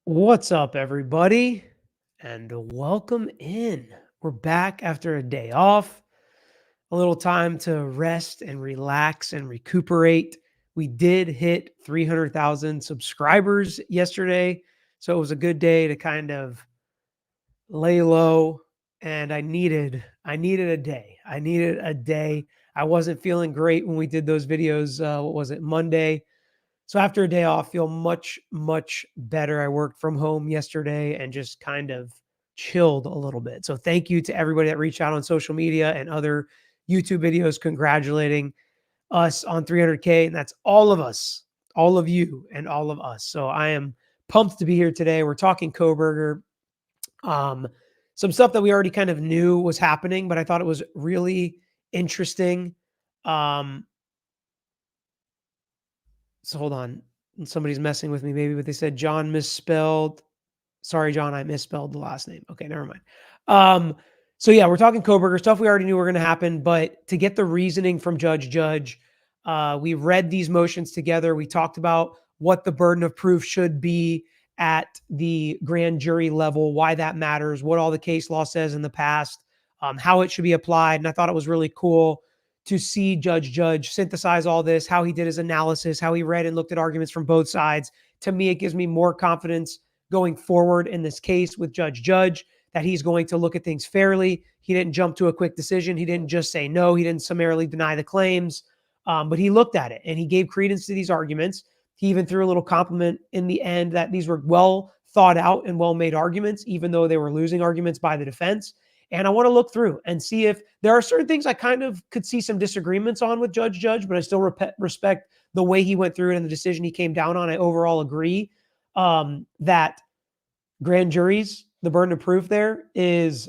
What's up, everybody? And welcome in. We're back after a day off, a little time to rest and relax and recuperate. We did hit 300,000 subscribers yesterday, so it was a good day to kind of lay low. And I needed a day. I needed a day. I wasn't feeling great when we did those videos. What was it, Monday? So after a day off, feel much, much better. I worked from home yesterday and just kind of chilled a little bit. So thank you to everybody that reached out on social media and other YouTube videos congratulating us on 300K. And that's all of us, all of you, and all of us. So I am pumped to be here today. We're talking Kohberger. Some stuff that we already kind of knew was happening, but I thought it was really interesting. So hold on. Somebody's messing with me maybe, but they said John misspelled. Sorry, John, I misspelled the last name. Okay, never mind. So yeah, we're talking Kohberger, stuff we already knew were going to happen, but to get the reasoning from Judge, we read these motions together. We talked about what the burden of proof should be at the grand jury level, why that matters, what all the case law says in the past, how it should be applied. And I thought it was really cool to see Judge synthesize all this, how he did his analysis, how he read and looked at arguments from both sides. To me, it gives me more confidence going forward in this case with Judge that he's going to look at things fairly. He didn't jump to a quick decision. He didn't just say no. He didn't summarily deny the claims, but he looked at it and he gave credence to these arguments. He even threw a little compliment in the end that these were well thought out and well-made arguments, even though they were losing arguments by the defense. And I want to look through and see if there are certain things I kind of could see some disagreements on with Judge, but I still respect the way he went through it and the decision he came down on. I overall agree that grand juries, the burden of proof there is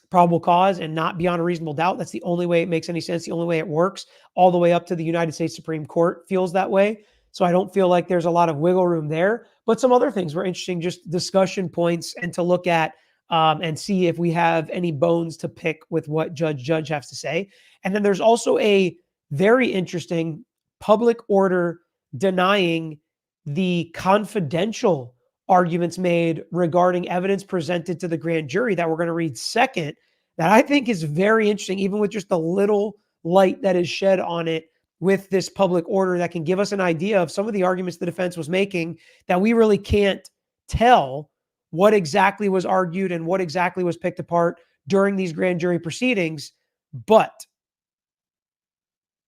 probable cause and not beyond a reasonable doubt. That's the only way it makes any sense, the only way it works, all the way up to the United States Supreme Court feels that way. So I don't feel like there's a lot of wiggle room there. But some other things were interesting, just discussion points and to look at and see if we have any bones to pick with what Judge has to say. And then there's also a very interesting public order denying the confidential arguments made regarding evidence presented to the grand jury that we're going to read second, that I think is very interesting, even with just the little light that is shed on it with this public order that can give us an idea of some of the arguments the defense was making that we really can't tell what exactly was argued and what exactly was picked apart during these grand jury proceedings. But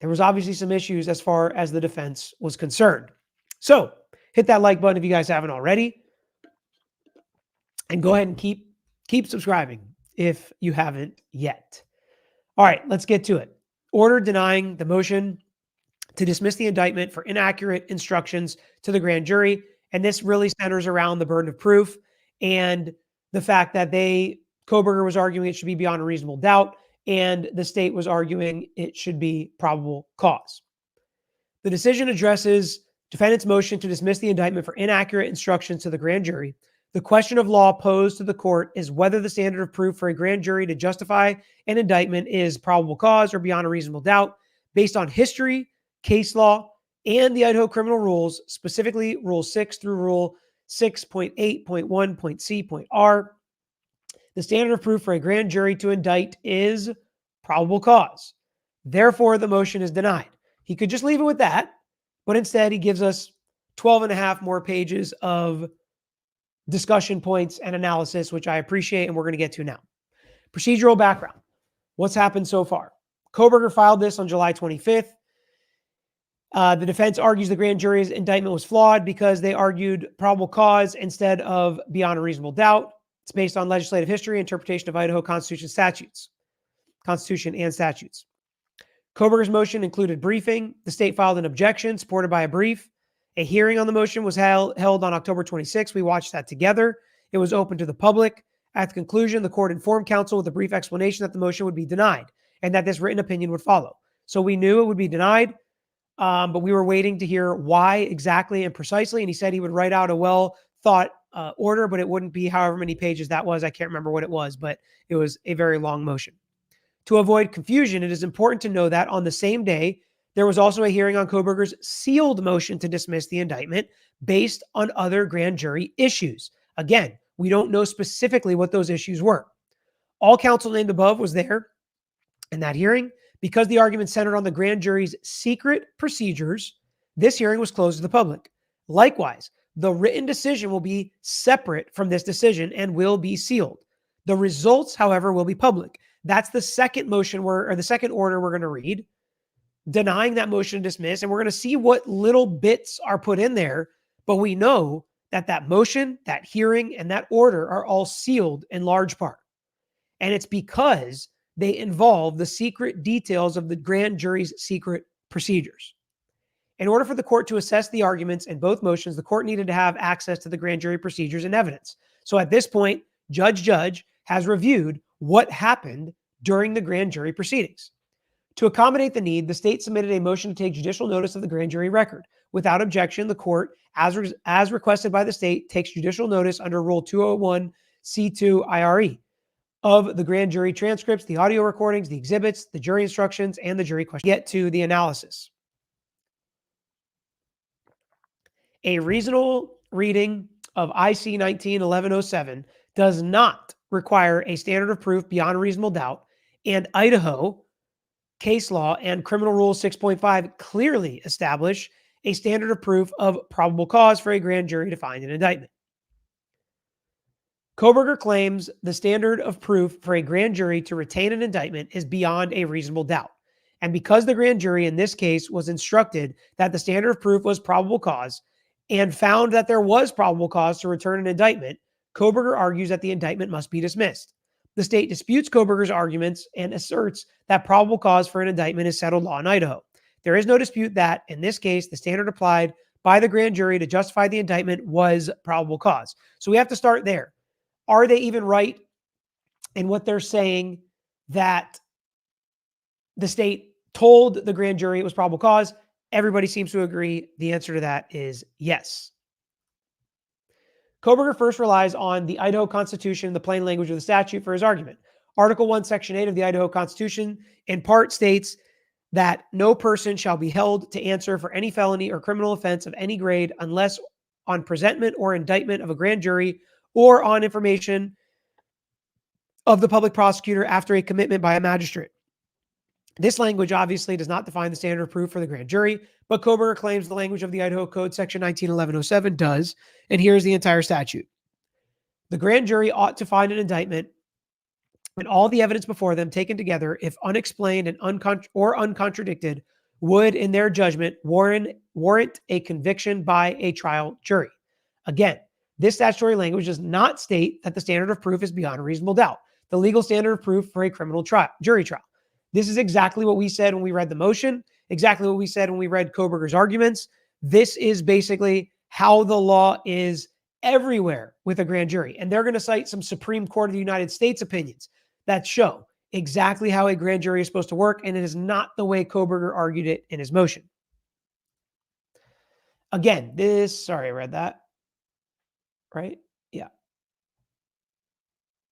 there was obviously some issues as far as the defense was concerned. So hit that like button if you guys haven't already. And go ahead and keep subscribing if you haven't yet. All right, let's get to it. Order denying the motion to dismiss the indictment for inaccurate instructions to the grand jury. And this really centers around the burden of proof and the fact that Kohberger was arguing it should be beyond a reasonable doubt, and the state was arguing it should be probable cause. The decision addresses defendant's motion to dismiss the indictment for inaccurate instructions to the grand jury. The question of law posed to the court is whether the standard of proof for a grand jury to justify an indictment is probable cause or beyond a reasonable doubt based on history, case law, and the Idaho criminal rules, specifically Rule 6 through Rule 6.8.1.c.r. The standard of proof for a grand jury to indict is probable cause. Therefore, the motion is denied. He could just leave it with that, but instead he gives us 12 and a half more pages of discussion points and analysis, which I appreciate, and we're going to get to now. Procedural background. What's happened so far? Kohberger filed this on July 25th. The defense argues the grand jury's indictment was flawed because they argued probable cause instead of beyond a reasonable doubt. It's based on legislative history, interpretation of Idaho Constitution and statutes. Kohberger's motion included briefing. The state filed an objection supported by a brief. A hearing on the motion was held on October 26th. We watched that together. It was open to the public. At the conclusion, the court informed counsel with a brief explanation that the motion would be denied and that this written opinion would follow. So we knew it would be denied, but we were waiting to hear why exactly and precisely. And he said he would write out a well-thought order, but it wouldn't be however many pages that was. I can't remember what it was, but it was a very long motion. To avoid confusion, it is important to know that on the same day, there was also a hearing on Kohberger's sealed motion to dismiss the indictment based on other grand jury issues. Again, we don't know specifically what those issues were. All counsel named above was there in that hearing. Because the argument centered on the grand jury's secret procedures, this hearing was closed to the public. Likewise, the written decision will be separate from this decision and will be sealed. The results, however, will be public. That's the second motion or the second order we're going to read, denying that motion to dismiss. And we're going to see what little bits are put in there. But we know that that motion, that hearing, and that order are all sealed in large part. And it's because they involve the secret details of the grand jury's secret procedures. In order for the court to assess the arguments in both motions, the court needed to have access to the grand jury procedures and evidence. So at this point, Judge has reviewed what happened during the grand jury proceedings. To accommodate the need, the state submitted a motion to take judicial notice of the grand jury record. Without objection, the court, as requested by the state, takes judicial notice under Rule 201 C2 IRE of the grand jury transcripts, the audio recordings, the exhibits, the jury instructions, and the jury questions. Get to the analysis. A reasonable reading of IC 19-1107 does not require a standard of proof beyond reasonable doubt, and Idaho case law and Criminal Rule 6.5 clearly establish a standard of proof of probable cause for a grand jury to find an indictment. Kohberger claims the standard of proof for a grand jury to retain an indictment is beyond a reasonable doubt. And because the grand jury in this case was instructed that the standard of proof was probable cause and found that there was probable cause to return an indictment, Kohberger argues that the indictment must be dismissed. The state disputes Kohberger's arguments and asserts that probable cause for an indictment is settled law in Idaho. There is no dispute that, in this case, the standard applied by the grand jury to justify the indictment was probable cause. So we have to start there. Are they even right in what they're saying that the state told the grand jury it was probable cause? Everybody seems to agree. The answer to that is yes. Kohberger first relies on the Idaho Constitution, the plain language of the statute, for his argument. Article 1, Section 8 of the Idaho Constitution in part states that no person shall be held to answer for any felony or criminal offense of any grade unless on presentment or indictment of a grand jury or on information of the public prosecutor after a commitment by a magistrate. This language obviously does not define the standard of proof for the grand jury, but Kohberger claims the language of the Idaho Code, Section 19-1107 does, and here's the entire statute. The grand jury ought to find an indictment and all the evidence before them taken together, if unexplained and uncontradicted, would, in their judgment, warrant a conviction by a trial jury. Again, this statutory language does not state that the standard of proof is beyond a reasonable doubt, the legal standard of proof for a criminal jury trial. This is exactly what we said when we read the motion, exactly what we said when we read Kohberger's arguments. This is basically how the law is everywhere with a grand jury. And they're going to cite some Supreme Court of the United States opinions that show exactly how a grand jury is supposed to work, and it is not the way Kohberger argued it in his motion. Again, sorry, I read that. Right? Yeah.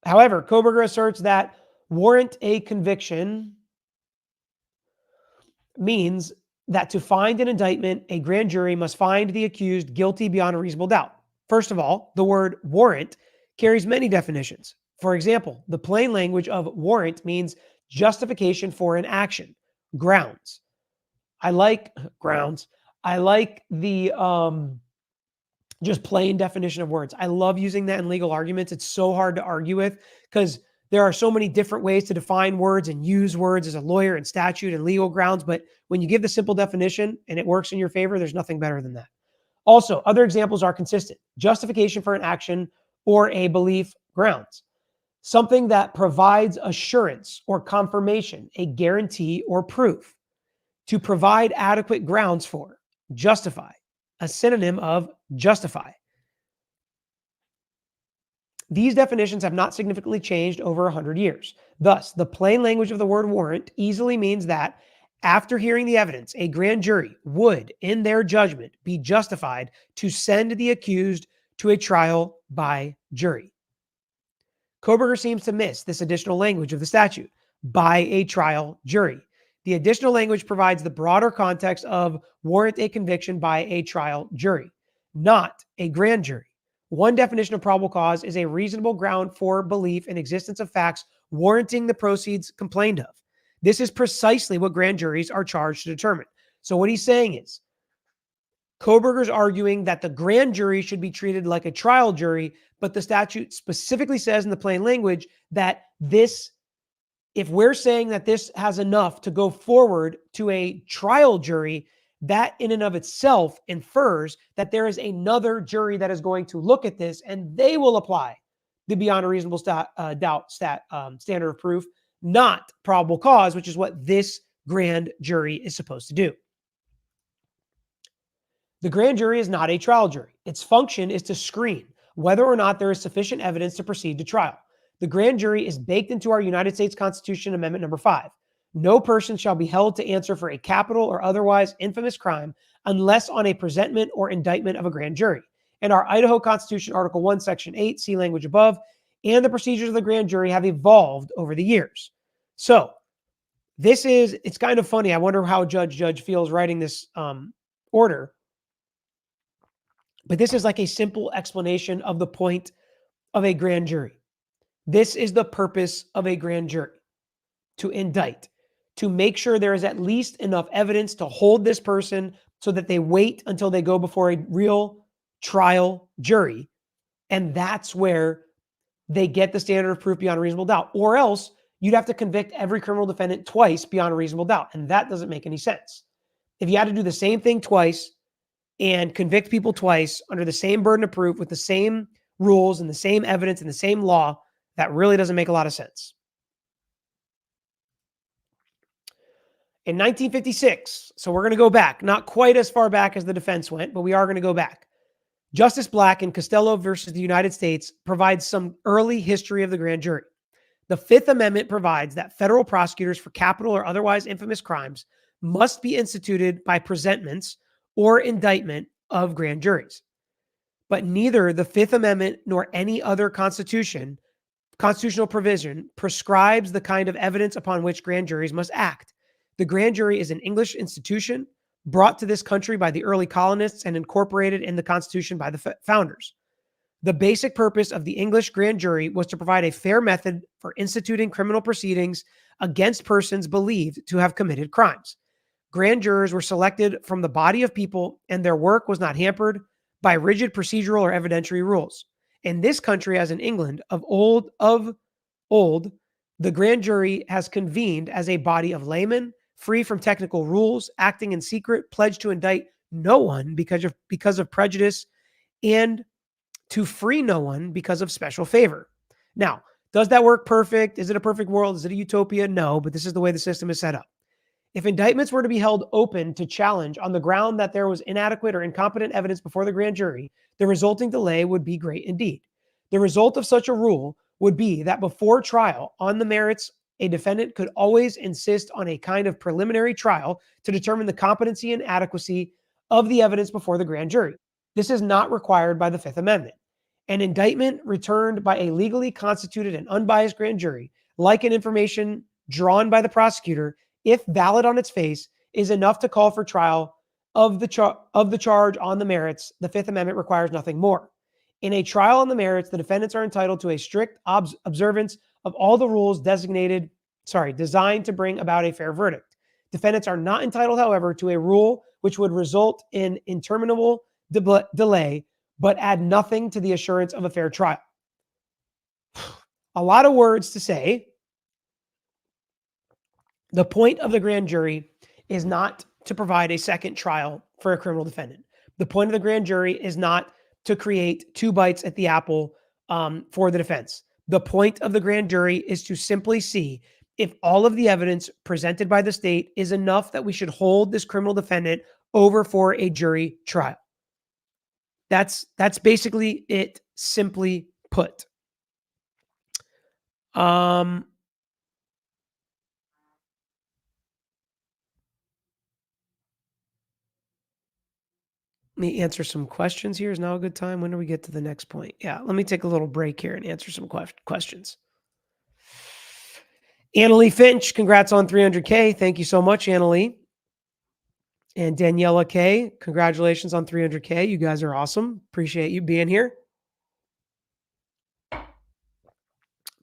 However, Kohberger asserts that warrant a conviction means that to find an indictment, a grand jury must find the accused guilty beyond a reasonable doubt. First of all, the word warrant carries many definitions. For example, the plain language of warrant means justification for an action, grounds. I like grounds. I like the just plain definition of words. I love using that in legal arguments. It's so hard to argue with because there are so many different ways to define words and use words as a lawyer and statute and legal grounds. But when you give the simple definition and it works in your favor, there's nothing better than that. Also, other examples are consistent. Justification for an action or a belief, grounds. Something that provides assurance or confirmation, a guarantee or proof. To provide adequate grounds for, justify, a synonym of justify. These definitions have not significantly changed over 100 years. Thus, the plain language of the word warrant easily means that after hearing the evidence, a grand jury would, in their judgment, be justified to send the accused to a trial by jury. Kohberger seems to miss this additional language of the statute, by a trial jury. The additional language provides the broader context of warrant a conviction by a trial jury. not a grand jury. One definition of probable cause is a reasonable ground for belief in existence of facts warranting the proceeds complained of. This is precisely what grand juries are charged to determine. So what he's saying is, Kohberger's arguing that the grand jury should be treated like a trial jury, but the statute specifically says in the plain language that this, if we're saying that this has enough to go forward to a trial jury, that in and of itself infers that there is another jury that is going to look at this and they will apply the beyond a reasonable doubt standard of proof, not probable cause, which is what this grand jury is supposed to do. The grand jury is not a trial jury. Its function is to screen whether or not there is sufficient evidence to proceed to trial. The grand jury is baked into our United States Constitution Amendment number 5. No person shall be held to answer for a capital or otherwise infamous crime unless on a presentment or indictment of a grand jury. And our Idaho Constitution, Article 1, Section 8, see language above, and the procedures of the grand jury have evolved over the years. So it's kind of funny. I wonder how Judge feels writing this order. But this is like a simple explanation of the point of a grand jury. This is the purpose of a grand jury: to indict, to make sure there is at least enough evidence to hold this person so that they wait until they go before a real trial jury. And that's where they get the standard of proof beyond a reasonable doubt. Or else you'd have to convict every criminal defendant twice beyond a reasonable doubt. And that doesn't make any sense. If you had to do the same thing twice and convict people twice under the same burden of proof with the same rules and the same evidence and the same law, that really doesn't make a lot of sense. In 1956, so we're going to go back, not quite as far back as the defense went, but we are going to go back. Justice Black in Costello versus the United States provides some early history of the grand jury. The Fifth Amendment provides that federal prosecutors for capital or otherwise infamous crimes must be instituted by presentments or indictment of grand juries. But neither the Fifth Amendment nor any other constitutional provision prescribes the kind of evidence upon which grand juries must act. The grand jury is an English institution brought to this country by the early colonists and incorporated in the Constitution by the founders. The basic purpose of the English grand jury was to provide a fair method for instituting criminal proceedings against persons believed to have committed crimes. Grand jurors were selected from the body of people, and their work was not hampered by rigid procedural or evidentiary rules. In this country, as in England, of old, the grand jury has convened as a body of laymen, free from technical rules, acting in secret, pledged to indict no one because of prejudice, and to free no one because of special favor. Now, does that work perfect? Is it a perfect world? Is it a utopia? No, but this is the way the system is set up. If indictments were to be held open to challenge on the ground that there was inadequate or incompetent evidence before the grand jury, the resulting delay would be great indeed. The result of such a rule would be that before trial on the merits, a defendant could always insist on a kind of preliminary trial to determine the competency and adequacy of the evidence before the grand jury. This is not required by the Fifth Amendment. An indictment returned by a legally constituted and unbiased grand jury, like an information drawn by the prosecutor, if valid on its face, is enough to call for trial of the charge on the merits. The Fifth Amendment requires nothing more. In a trial on the merits, the defendants are entitled to a strict observance of all the rules designed to bring about a fair verdict. Defendants are not entitled, however, to a rule which would result in interminable delay, but add nothing to the assurance of a fair trial. A lot of words to say. The point of the grand jury is not to provide a second trial for a criminal defendant. The point of the grand jury is not to create two bites at the apple for the defense. The point of the grand jury is to simply see if all of the evidence presented by the state is enough that we should hold this criminal defendant over for a jury trial. That's basically it, simply put. Let me answer some questions here. Is now a good time? When do we get to the next point? Yeah, let me take a little break here and answer some questions. Annalie Finch, congrats on 300K. Thank you so much, Annalie. And Daniela K, congratulations on 300K. You guys are awesome. Appreciate you being here.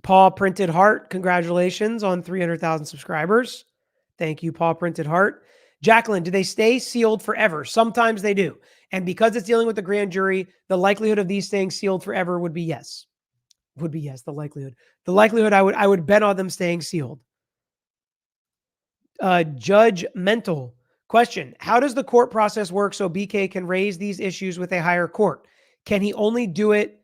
Paul Printed Heart, congratulations on 300,000 subscribers. Thank you, Paul Printed Heart. Jacqueline, do they stay sealed forever? Sometimes they do. And because it's dealing with the grand jury, the likelihood of these staying sealed forever would be yes. Would be yes, the likelihood. The likelihood I would bet on them staying sealed. Judge Mental. Question: how does the court process work so BK can raise these issues with a higher court? Can he only do it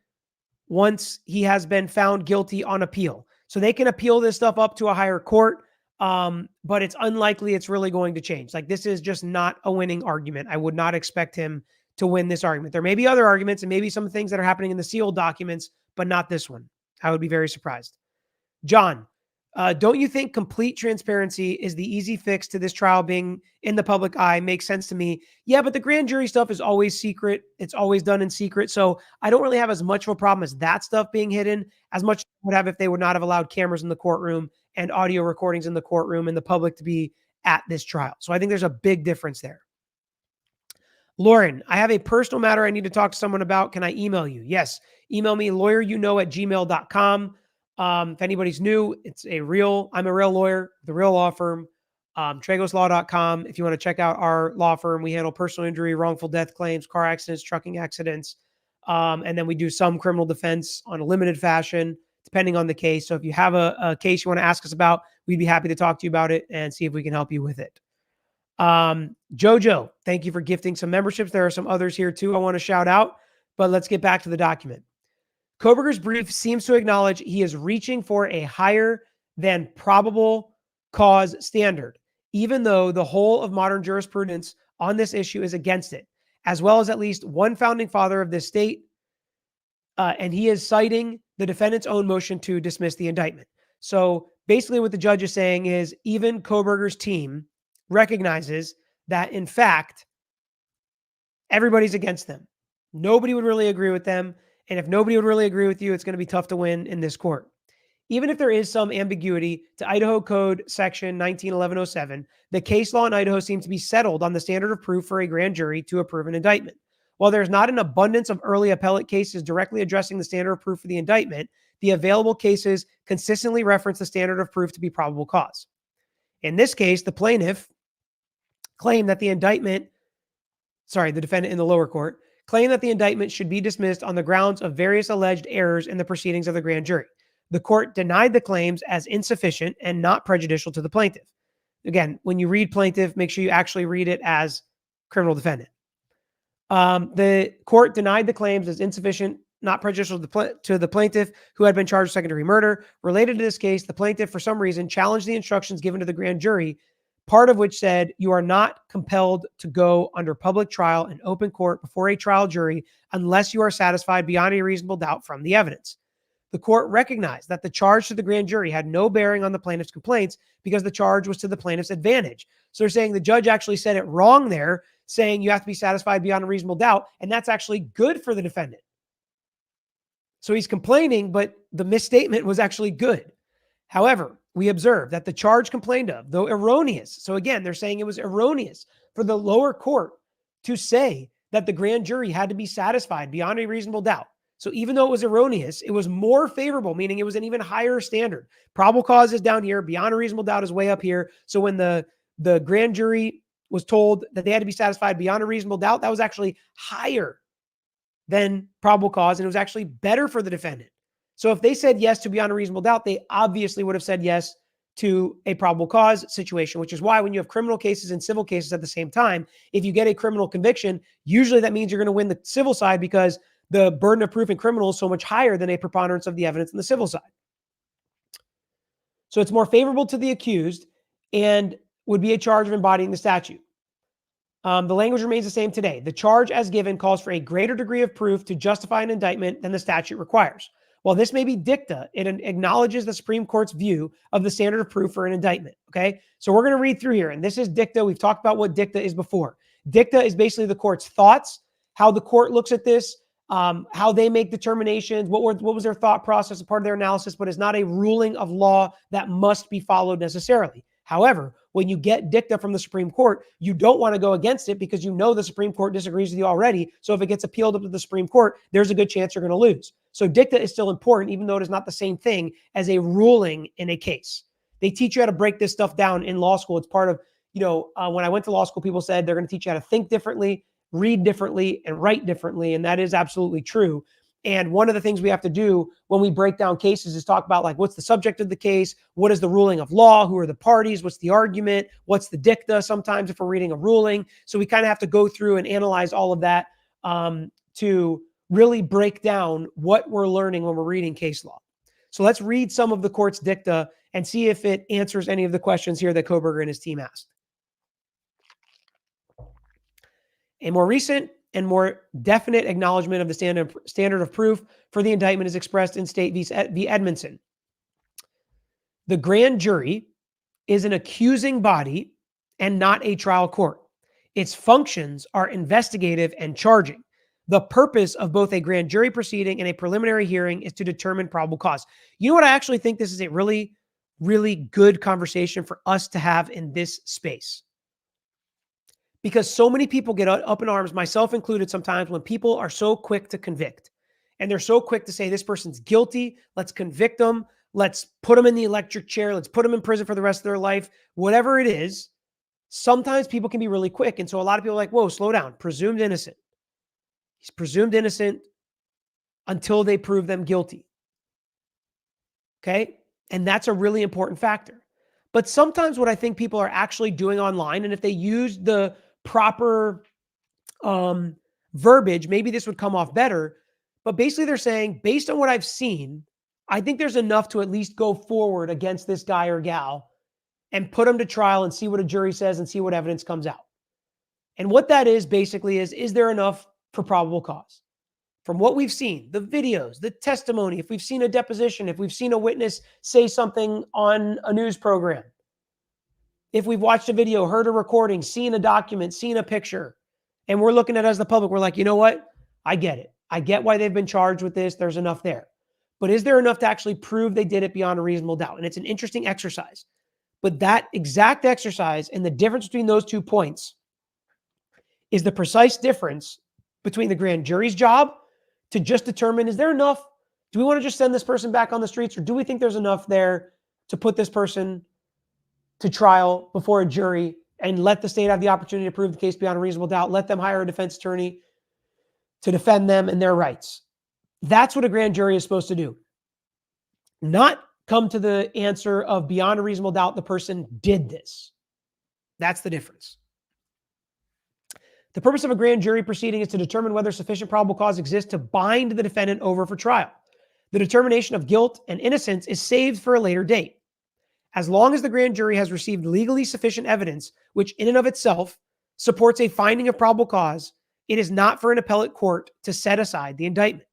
once he has been found guilty on appeal? So they can appeal this stuff up to a higher court, but it's unlikely it's really going to change. Like, this is just not a winning argument. I would not expect him to win this argument. There may be other arguments and maybe some things that are happening in the sealed documents, but not this one. I would be very surprised. John, don't you think complete transparency is the easy fix to this trial being in the public eye? Makes sense to me. Yeah, but the grand jury stuff is always secret. It's always done in secret. So I don't really have as much of a problem as that stuff being hidden as much as I would have if they would not have allowed cameras in the courtroom and audio recordings in the courtroom and the public to be at this trial. So I think there's a big difference there. Lauren, I have a personal matter I need to talk to someone about. Can I email you? Yes. Email me lawyeryouknow@gmail.com. If anybody's new, I'm a real lawyer, the real law firm, tragoslaw.com. If you want to check out our law firm, we handle personal injury, wrongful death claims, car accidents, trucking accidents. And then we do some criminal defense on a limited fashion, depending on the case. So if you have a case you want to ask us about, we'd be happy to talk to you about it and see if we can help you with it. Jojo, thank you for gifting some memberships. There are some others here too I want to shout out, but let's get back to the document. Kohberger's brief seems to acknowledge he is reaching for a higher than probable cause standard, even though the whole of modern jurisprudence on this issue is against it, as well as at least one founding father of this state. And he is citing the defendant's own motion to dismiss the indictment. So basically what the judge is saying is even Kohberger's team recognizes that, in fact, everybody's against them. Nobody would really agree with them. And if nobody would really agree with you, it's going to be tough to win in this court. Even if there is some ambiguity to Idaho Code Section 191107, the case law in Idaho seems to be settled on the standard of proof for a grand jury to approve an indictment. While there's not an abundance of early appellate cases directly addressing the standard of proof for the indictment, the available cases consistently reference the standard of proof to be probable cause. In this case, the plaintiff claimed that the defendant in the lower court claimed that the indictment should be dismissed on the grounds of various alleged errors in the proceedings of the grand jury. The court denied the claims as insufficient and not prejudicial to the plaintiff. Again, when you read plaintiff, make sure you actually read it as criminal defendant. The court denied the claims as insufficient, not prejudicial to the plaintiff who had been charged with second-degree murder. Related to this case, the plaintiff, for some reason, challenged the instructions given to the grand jury, part of which said you are not compelled to go under public trial in open court before a trial jury unless you are satisfied beyond a reasonable doubt from the evidence. The court recognized that the charge to the grand jury had no bearing on the plaintiff's complaints because the charge was to the plaintiff's advantage. So they're saying the judge actually said it wrong there, saying you have to be satisfied beyond a reasonable doubt, and that's actually good for the defendant. So he's complaining, but the misstatement was actually good. However, we observe that the charge complained of, though erroneous, so again, they're saying it was erroneous for the lower court to say that the grand jury had to be satisfied beyond a reasonable doubt. So even though it was erroneous, it was more favorable, meaning it was an even higher standard. Probable cause is down here, beyond a reasonable doubt is way up here. So when the grand jury was told that they had to be satisfied beyond a reasonable doubt, that was actually higher than probable cause, and it was actually better for the defendant. So if they said yes to beyond a reasonable doubt, they obviously would have said yes to a probable cause situation, which is why when you have criminal cases and civil cases at the same time, if you get a criminal conviction, usually that means you're going to win the civil side because the burden of proof in criminal is so much higher than a preponderance of the evidence in the civil side. So it's more favorable to the accused and would be a charge of embodying the statute. The language remains the same today. The charge as given calls for a greater degree of proof to justify an indictment than the statute requires. While this may be dicta, it acknowledges the Supreme Court's view of the standard of proof for an indictment. Okay, so we're going to read through here, and this is dicta. We've talked about what dicta is before. Dicta is basically the court's thoughts, how the court looks at this, how they make determinations, what was their thought process, a part of their analysis, but is not a ruling of law that must be followed necessarily. However, when you get dicta from the Supreme Court, you don't want to go against it because you know the Supreme Court disagrees with you already. So if it gets appealed up to the Supreme Court, there's a good chance you're going to lose. So dicta is still important, even though it is not the same thing as a ruling in a case. They teach you how to break this stuff down in law school. It's part of, when I went to law school, people said they're going to teach you how to think differently, read differently, and write differently. And that is absolutely true. And one of the things we have to do when we break down cases is talk about, like, what's the subject of the case? What is the ruling of law? Who are the parties? What's the argument? What's the dicta sometimes if we're reading a ruling? So we kind of have to go through and analyze all of that to really break down what we're learning when we're reading case law. So let's read some of the court's dicta and see if it answers any of the questions here that Kohberger and his team asked. A more recent and more definite acknowledgement of the standard of proof for the indictment is expressed in State v. Edmondson. The grand jury is an accusing body and not a trial court. Its functions are investigative and charging. The purpose of both a grand jury proceeding and a preliminary hearing is to determine probable cause. You know what? I actually think this is a really, really good conversation for us to have in this space. Because so many people get up in arms, myself included sometimes, when people are so quick to convict. And they're so quick to say, this person's guilty, let's convict them, let's put them in the electric chair, let's put them in prison for the rest of their life, whatever it is. Sometimes people can be really quick. And so a lot of people are like, whoa, slow down, presumed innocent. He's presumed innocent until they prove them guilty. Okay? And that's a really important factor. But sometimes what I think people are actually doing online, and if they use the proper verbiage, maybe this would come off better. But basically they're saying, based on what I've seen, I think there's enough to at least go forward against this guy or gal and put them to trial and see what a jury says and see what evidence comes out. And what that is basically is there enough for probable cause? From what we've seen, the videos, the testimony, if we've seen a deposition, if we've seen a witness say something on a news program, if we've watched a video, heard a recording, seen a document, seen a picture, and we're looking at it as the public, we're like, you know what? I get it. I get why they've been charged with this. There's enough there. But is there enough to actually prove they did it beyond a reasonable doubt? And it's an interesting exercise. But that exact exercise and the difference between those 2 points is the precise difference between the grand jury's job to just determine, is there enough? Do we want to just send this person back on the streets, or do we think there's enough there to put this person to trial before a jury and let the state have the opportunity to prove the case beyond a reasonable doubt, let them hire a defense attorney to defend them and their rights? That's what a grand jury is supposed to do. Not come to the answer of beyond a reasonable doubt the person did this. That's the difference. The purpose of a grand jury proceeding is to determine whether sufficient probable cause exists to bind the defendant over for trial. The determination of guilt and innocence is saved for a later date. As long as the grand jury has received legally sufficient evidence, which in and of itself supports a finding of probable cause, it is not for an appellate court to set aside the indictment.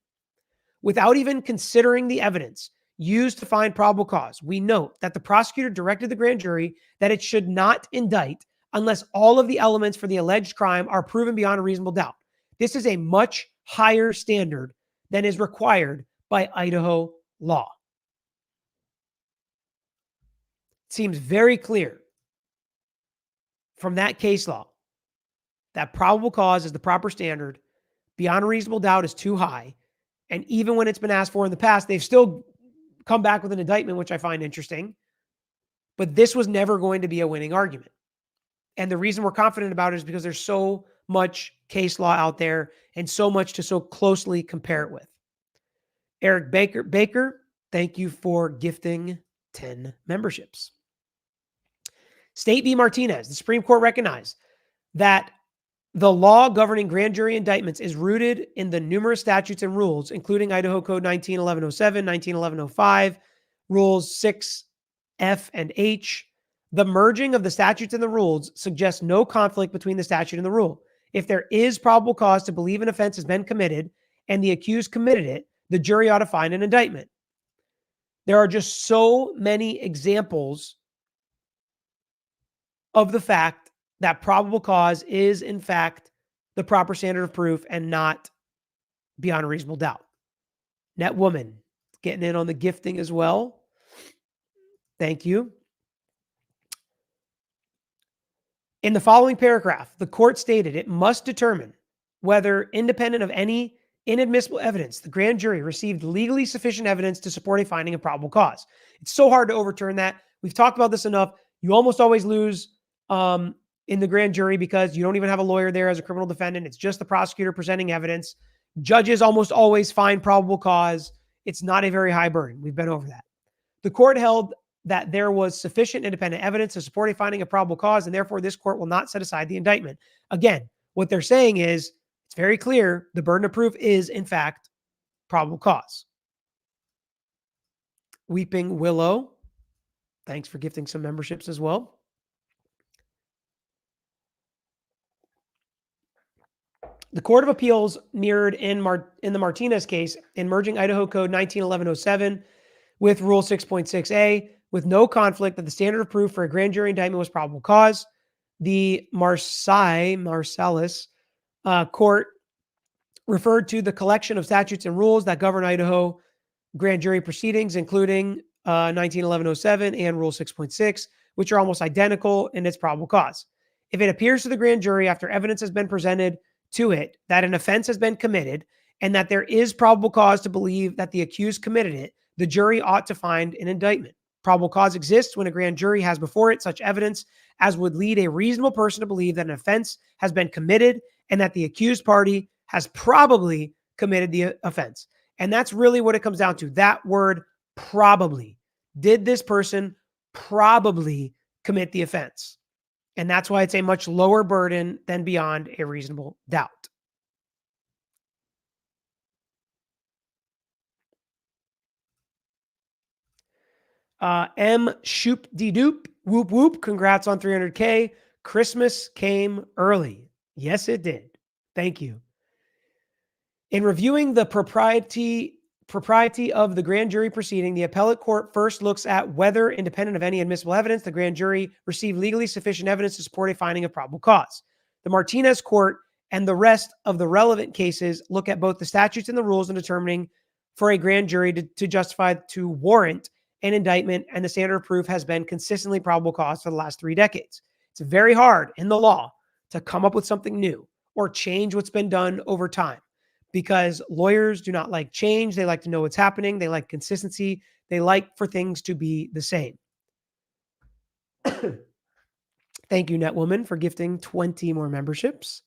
Without even considering the evidence used to find probable cause, we note that the prosecutor directed the grand jury that it should not indict unless all of the elements for the alleged crime are proven beyond a reasonable doubt. This is a much higher standard than is required by Idaho law. It seems very clear from that case law that probable cause is the proper standard. Beyond a reasonable doubt is too high. And even when it's been asked for in the past, they've still come back with an indictment, which I find interesting. But this was never going to be a winning argument. And the reason we're confident about it is because there's so much case law out there and so much to so closely compare it with. Eric Baker, thank you for gifting 10 memberships. State v. Martinez, the Supreme Court recognized that the law governing grand jury indictments is rooted in the numerous statutes and rules, including Idaho Code 191107, 191105, Rules 6, F, and H. The merging of the statutes and the rules suggests no conflict between the statute and the rule. If there is probable cause to believe an offense has been committed and the accused committed it, the jury ought to find an indictment. There are just so many examples of the fact that probable cause is, in fact, the proper standard of proof and not beyond a reasonable doubt. Net Woman, getting in on the gifting as well. Thank you. In the following paragraph, the court stated it must determine whether, independent of any inadmissible evidence, the grand jury received legally sufficient evidence to support a finding of probable cause. It's so hard to overturn that. We've talked about this enough. You almost always lose in the grand jury because you don't even have a lawyer there as a criminal defendant. It's just the prosecutor presenting evidence. Judges almost always find probable cause. It's not a very high burden. We've been over that. The court held that there was sufficient independent evidence to support a finding of probable cause, and therefore this court will not set aside the indictment. Again, what they're saying is it's very clear the burden of proof is, in fact, probable cause. Weeping Willow, thanks for gifting some memberships as well. The Court of Appeals mirrored in the Martinez case in merging Idaho Code 191107 with Rule 6.6a with no conflict that the standard of proof for a grand jury indictment was probable cause. The Marsalis court referred to the collection of statutes and rules that govern Idaho grand jury proceedings, including 191107 and Rule 6.6, which are almost identical in its probable cause. If it appears to the grand jury after evidence has been presented to it that an offense has been committed and that there is probable cause to believe that the accused committed it, the jury ought to find an indictment. Probable cause exists when a grand jury has before it such evidence as would lead a reasonable person to believe that an offense has been committed and that the accused party has probably committed the offense. And that's really what it comes down to. That word, probably. Did this person probably commit the offense? And that's why it's a much lower burden than beyond a reasonable doubt. M. Shoop de Doop, whoop whoop, congrats on 300K. Christmas came early. Yes, it did. Thank you. In reviewing the propriety of the grand jury proceeding, the appellate court first looks at whether, independent of any admissible evidence, the grand jury received legally sufficient evidence to support a finding of probable cause. The Martinez court and the rest of the relevant cases look at both the statutes and the rules in determining for a grand jury to justify, to warrant an indictment, and the standard of proof has been consistently probable cause for the last 3 decades. It's very hard in the law to come up with something new or change what's been done over time, because lawyers do not like change. They like to know what's happening. They like consistency. They like for things to be the same. Thank you, Netwoman, for gifting 20 more memberships.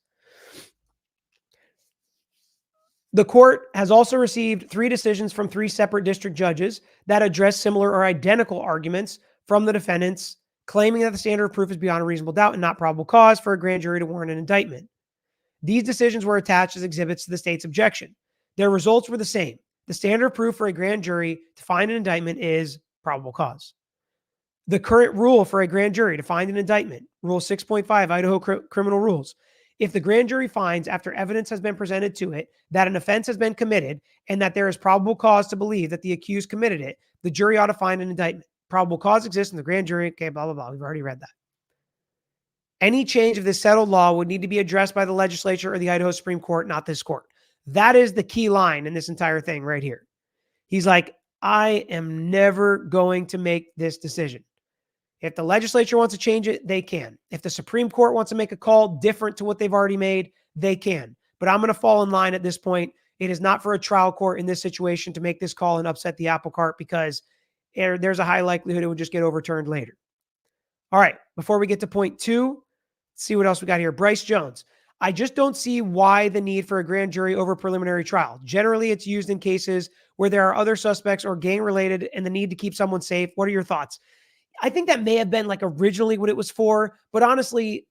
The court has also received 3 decisions from 3 separate district judges that address similar or identical arguments from the defendants, claiming that the standard of proof is beyond a reasonable doubt and not probable cause for a grand jury to warrant an indictment. These decisions were attached as exhibits to the state's objection. Their results were the same. The standard of proof for a grand jury to find an indictment is probable cause. The current rule for a grand jury to find an indictment, Rule 6.5, Idaho Criminal Rules. If the grand jury finds, after evidence has been presented to it, that an offense has been committed and that there is probable cause to believe that the accused committed it, the jury ought to find an indictment. Probable cause exists in the grand jury. Okay, blah, blah, blah. We've already read that. Any change of this settled law would need to be addressed by the legislature or the Idaho Supreme Court, not this court. That is the key line in this entire thing right here. He's like, I am never going to make this decision. If the legislature wants to change it, they can. If the Supreme Court wants to make a call different to what they've already made, they can. But I'm going to fall in line at this point. It is not for a trial court in this situation to make this call and upset the apple cart, because there's a high likelihood it would just get overturned later. All right, before we get to point 2, let's see what else we got here. Bryce Jones. I just don't see why the need for a grand jury over preliminary trial. Generally, it's used in cases where there are other suspects or gang-related and the need to keep someone safe. What are your thoughts? I think that may have been like originally what it was for, but honestly,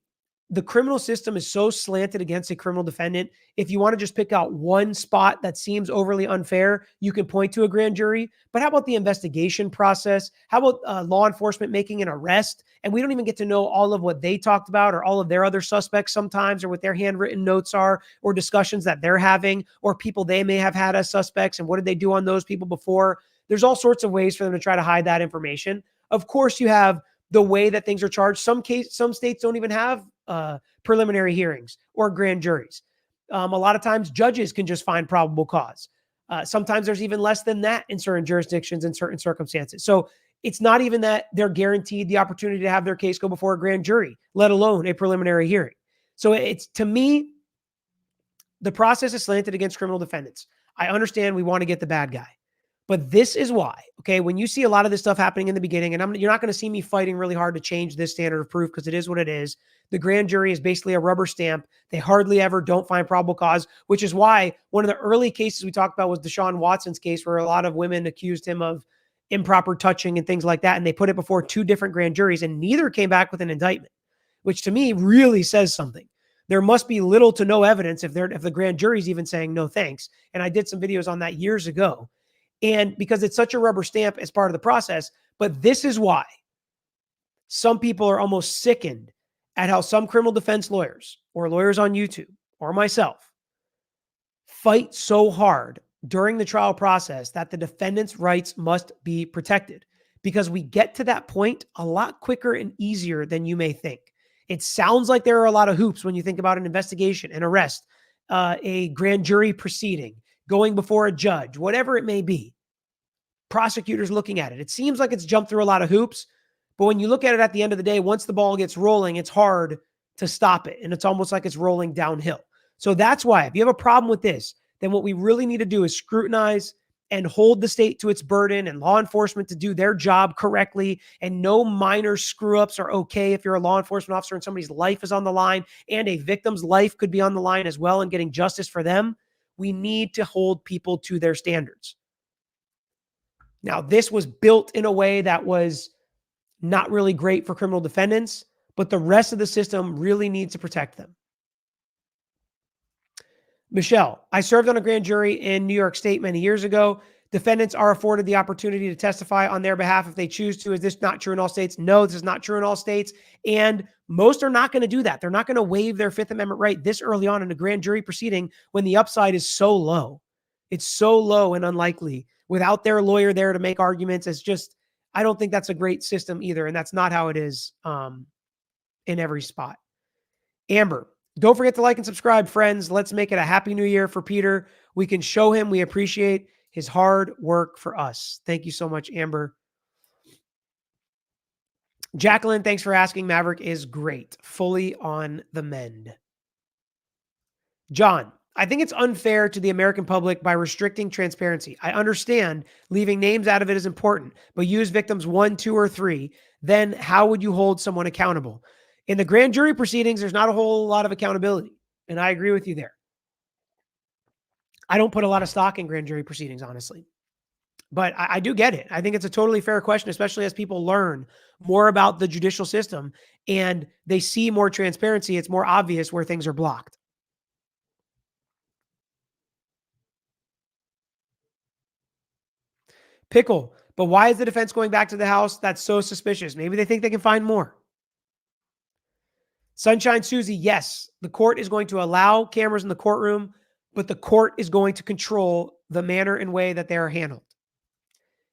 the criminal system is so slanted against a criminal defendant. If you want to just pick out one spot that seems overly unfair, you can point to a grand jury. But how about the investigation process? How about law enforcement making an arrest? And we don't even get to know all of what they talked about or all of their other suspects sometimes, or what their handwritten notes are, or discussions that they're having, or people they may have had as suspects. And what did they do on those people before? There's all sorts of ways for them to try to hide that information. Of course, you have the way that things are charged. Some states don't even have preliminary hearings or grand juries. A lot of times judges can just find probable cause. Sometimes there's even less than that in certain jurisdictions, in certain circumstances. So It's not even that they're guaranteed the opportunity to have their case go before a grand jury, let alone a preliminary hearing. So it's, to me, the process is slanted against criminal defendants. I understand we want to get the bad guy, but this is why, okay? When you see a lot of this stuff happening in the beginning, and you're not going to see me fighting really hard to change this standard of proof because it is what it is. The grand jury is basically a rubber stamp. They hardly ever don't find probable cause, which is why one of the early cases we talked about was Deshaun Watson's case, where a lot of women accused him of improper touching and things like that. And they put it before two different grand juries and neither came back with an indictment, which to me really says something. There must be little to no evidence if the grand jury's even saying no thanks. And I did some videos on that years ago. And because it's such a rubber stamp as part of the process, but this is why some people are almost sickened at how some criminal defense lawyers or lawyers on YouTube or myself fight so hard during the trial process that the defendant's rights must be protected, because we get to that point a lot quicker and easier than you may think. It sounds like there are a lot of hoops when you think about an investigation, an arrest, a grand jury proceeding, going before a judge, whatever it may be. Prosecutors looking at it. It seems like it's jumped through a lot of hoops, but when you look at it at the end of the day, once the ball gets rolling, it's hard to stop it. And it's almost like it's rolling downhill. So that's why if you have a problem with this, then what we really need to do is scrutinize and hold the state to its burden and law enforcement to do their job correctly. And no minor screw-ups are okay if you're a law enforcement officer and somebody's life is on the line and a victim's life could be on the line as well and getting justice for them. We need to hold people to their standards. Now, this was built in a way that was not really great for criminal defendants, but the rest of the system really needs to protect them. Michelle, I served on a grand jury in New York State many years ago. Defendants are afforded the opportunity to testify on their behalf if they choose to. Is this not true in all states? No, this is not true in all states. And most are not going to do that. They're not going to waive their Fifth Amendment right this early on in a grand jury proceeding when the upside is so low. It's so low and unlikely without their lawyer there to make arguments. It's just, I don't think that's a great system either. And that's not how it is in every spot. Amber, don't forget to like and subscribe, friends. Let's make it a happy new year for Peter. We can show him we appreciate his hard work for us. Thank you so much, Amber. Jacqueline, thanks for asking. Maverick is great. Fully on the mend. John, I think it's unfair to the American public by restricting transparency. I understand leaving names out of it is important, but use victims 1, 2, or 3. Then how would you hold someone accountable? In the grand jury proceedings, there's not a whole lot of accountability. And I agree with you there. I don't put a lot of stock in grand jury proceedings, honestly. But I do get it. I think it's a totally fair question, especially as people learn more about the judicial system and they see more transparency. It's more obvious where things are blocked. Pickle, but why is the defense going back to the house? That's so suspicious. Maybe they think they can find more. Sunshine Susie, yes, the court is going to allow cameras in the courtroom, but the court is going to control the manner and way that they are handled.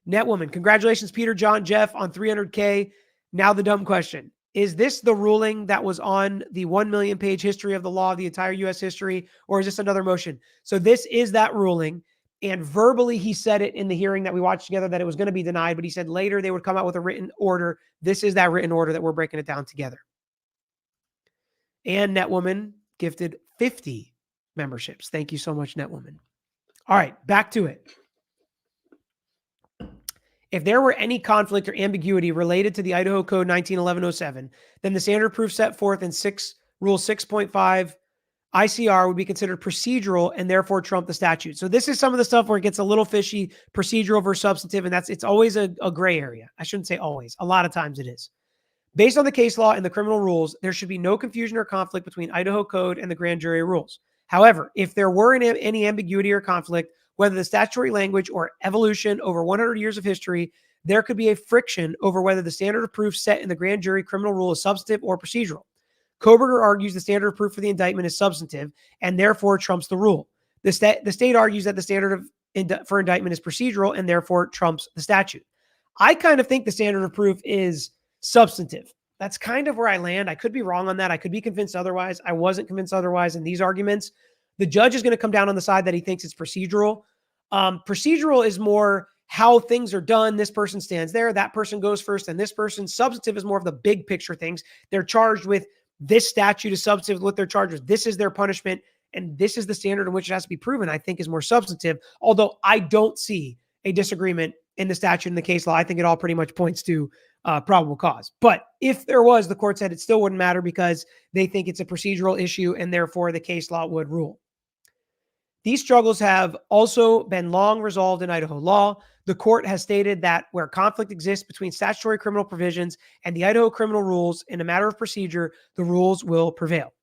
Netwoman, congratulations, Peter, John, Jeff on 300K. Now the dumb question. Is this the ruling that was on the 1 million page history of the law of the entire U.S. history, or is this another motion? So this is that ruling. And verbally, he said it in the hearing that we watched together that it was going to be denied, but he said later they would come out with a written order. This is that written order that we're breaking it down together. And Netwoman gifted 50 memberships. Thank you so much, Netwoman. All right, back to it. If there were any conflict or ambiguity related to the Idaho Code 1911-07, then the standard proof set forth in Rule 6.5 ICR would be considered procedural and therefore trump the statute. So this is some of the stuff where it gets a little fishy, procedural versus substantive, and it's always a gray area. I shouldn't say always. A lot of times it is. Based on the case law and the criminal rules, there should be no confusion or conflict between Idaho Code and the grand jury rules. However, if there were any ambiguity or conflict, whether the statutory language or evolution over 100 years of history, there could be a friction over whether the standard of proof set in the grand jury criminal rule is substantive or procedural. Kohberger argues the standard of proof for the indictment is substantive and therefore trumps the rule. The state argues that the standard for indictment is procedural and therefore trumps the statute. I kind of think the standard of proof is substantive. That's kind of where I land. I could be wrong on that. I could be convinced otherwise. I wasn't convinced otherwise in these arguments. The judge is going to come down on the side that he thinks it's procedural. Procedural is more how things are done. This person stands there, that person goes first, and this person. Substantive is more of the big picture things. They're charged with this statute is substantive, what they're charged with. This is their punishment, and this is the standard in which it has to be proven, I think is more substantive. Although I don't see a disagreement in the statute and the case law. I think it all pretty much points to probable cause. But if there was, the court said it still wouldn't matter because they think it's a procedural issue and therefore the case law would rule. These struggles have also been long resolved in Idaho law. The court has stated that where conflict exists between statutory criminal provisions and the Idaho criminal rules in a matter of procedure, the rules will prevail.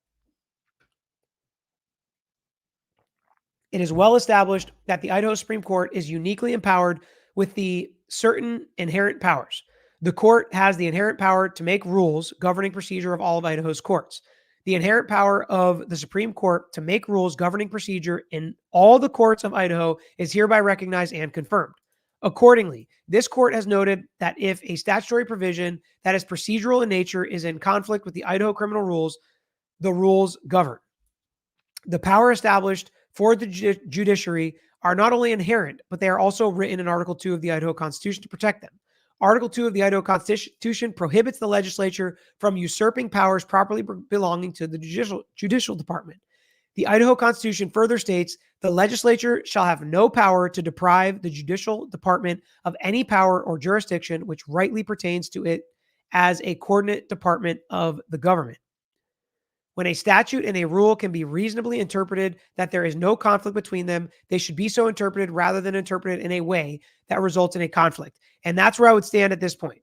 It is well established that the Idaho Supreme Court is uniquely empowered with the certain inherent powers. The court has the inherent power to make rules governing procedure of all of Idaho's courts. The inherent power of the Supreme Court to make rules governing procedure in all the courts of Idaho is hereby recognized and confirmed. Accordingly, this court has noted that if a statutory provision that is procedural in nature is in conflict with the Idaho criminal rules, the rules govern. The power established for the judiciary are not only inherent, but they are also written in Article 2 of the Idaho Constitution to protect them. Article 2 of the Idaho Constitution prohibits the legislature from usurping powers properly belonging to the judicial department. The Idaho Constitution further states the legislature shall have no power to deprive the judicial department of any power or jurisdiction which rightly pertains to it as a coordinate department of the government. When a statute and a rule can be reasonably interpreted that there is no conflict between them, they should be so interpreted rather than interpreted in a way that results in a conflict. And that's where I would stand at this point.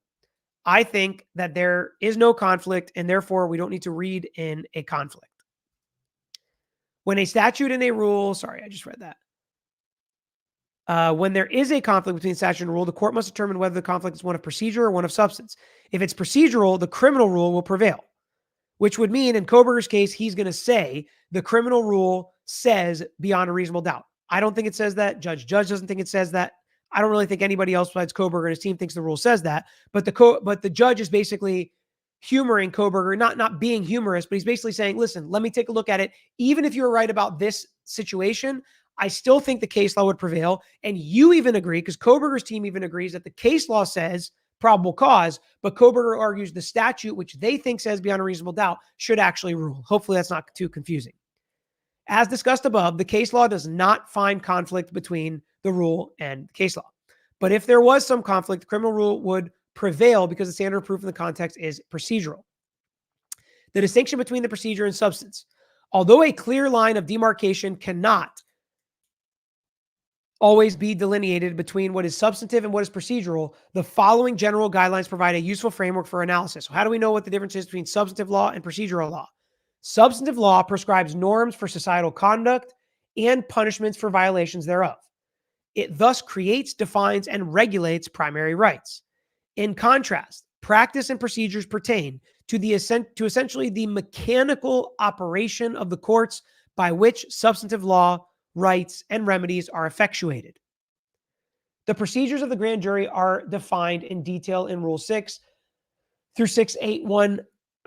I think that there is no conflict, and therefore we don't need to read in a conflict. When a statute and a rule, sorry, I just read that. When there is a conflict between statute and rule, the court must determine whether the conflict is one of procedure or one of substance. If it's procedural, the criminal rule will prevail, which would mean in Kohberger's case, he's going to say the criminal rule says beyond a reasonable doubt. I don't think it says that. Judge doesn't think it says that. I don't really think anybody else besides Kohberger and his team thinks the rule says that. But the judge is basically humoring Kohberger, not being humorous, but he's basically saying, listen, let me take a look at it. Even if you're right about this situation, I still think the case law would prevail. And you even agree, because Kohberger's team even agrees that the case law says probable cause, but Kohberger argues the statute, which they think says beyond a reasonable doubt, should actually rule. Hopefully that's not too confusing. As discussed above, the case law does not find conflict between the rule and the case law. But if there was some conflict, the criminal rule would prevail because the standard of proof in the context is procedural. The distinction between the procedure and substance. Although a clear line of demarcation cannot always be delineated between what is substantive and what is procedural, the following general guidelines provide a useful framework for analysis. So how do we know what the difference is between substantive law and procedural law? Substantive law prescribes norms for societal conduct and punishments for violations thereof. It thus creates, defines, and regulates primary rights. In contrast, practice and procedures pertain to essentially the mechanical operation of the courts by which substantive law, rights, and remedies are effectuated. The procedures of the grand jury are defined in detail in Rule 6 through 68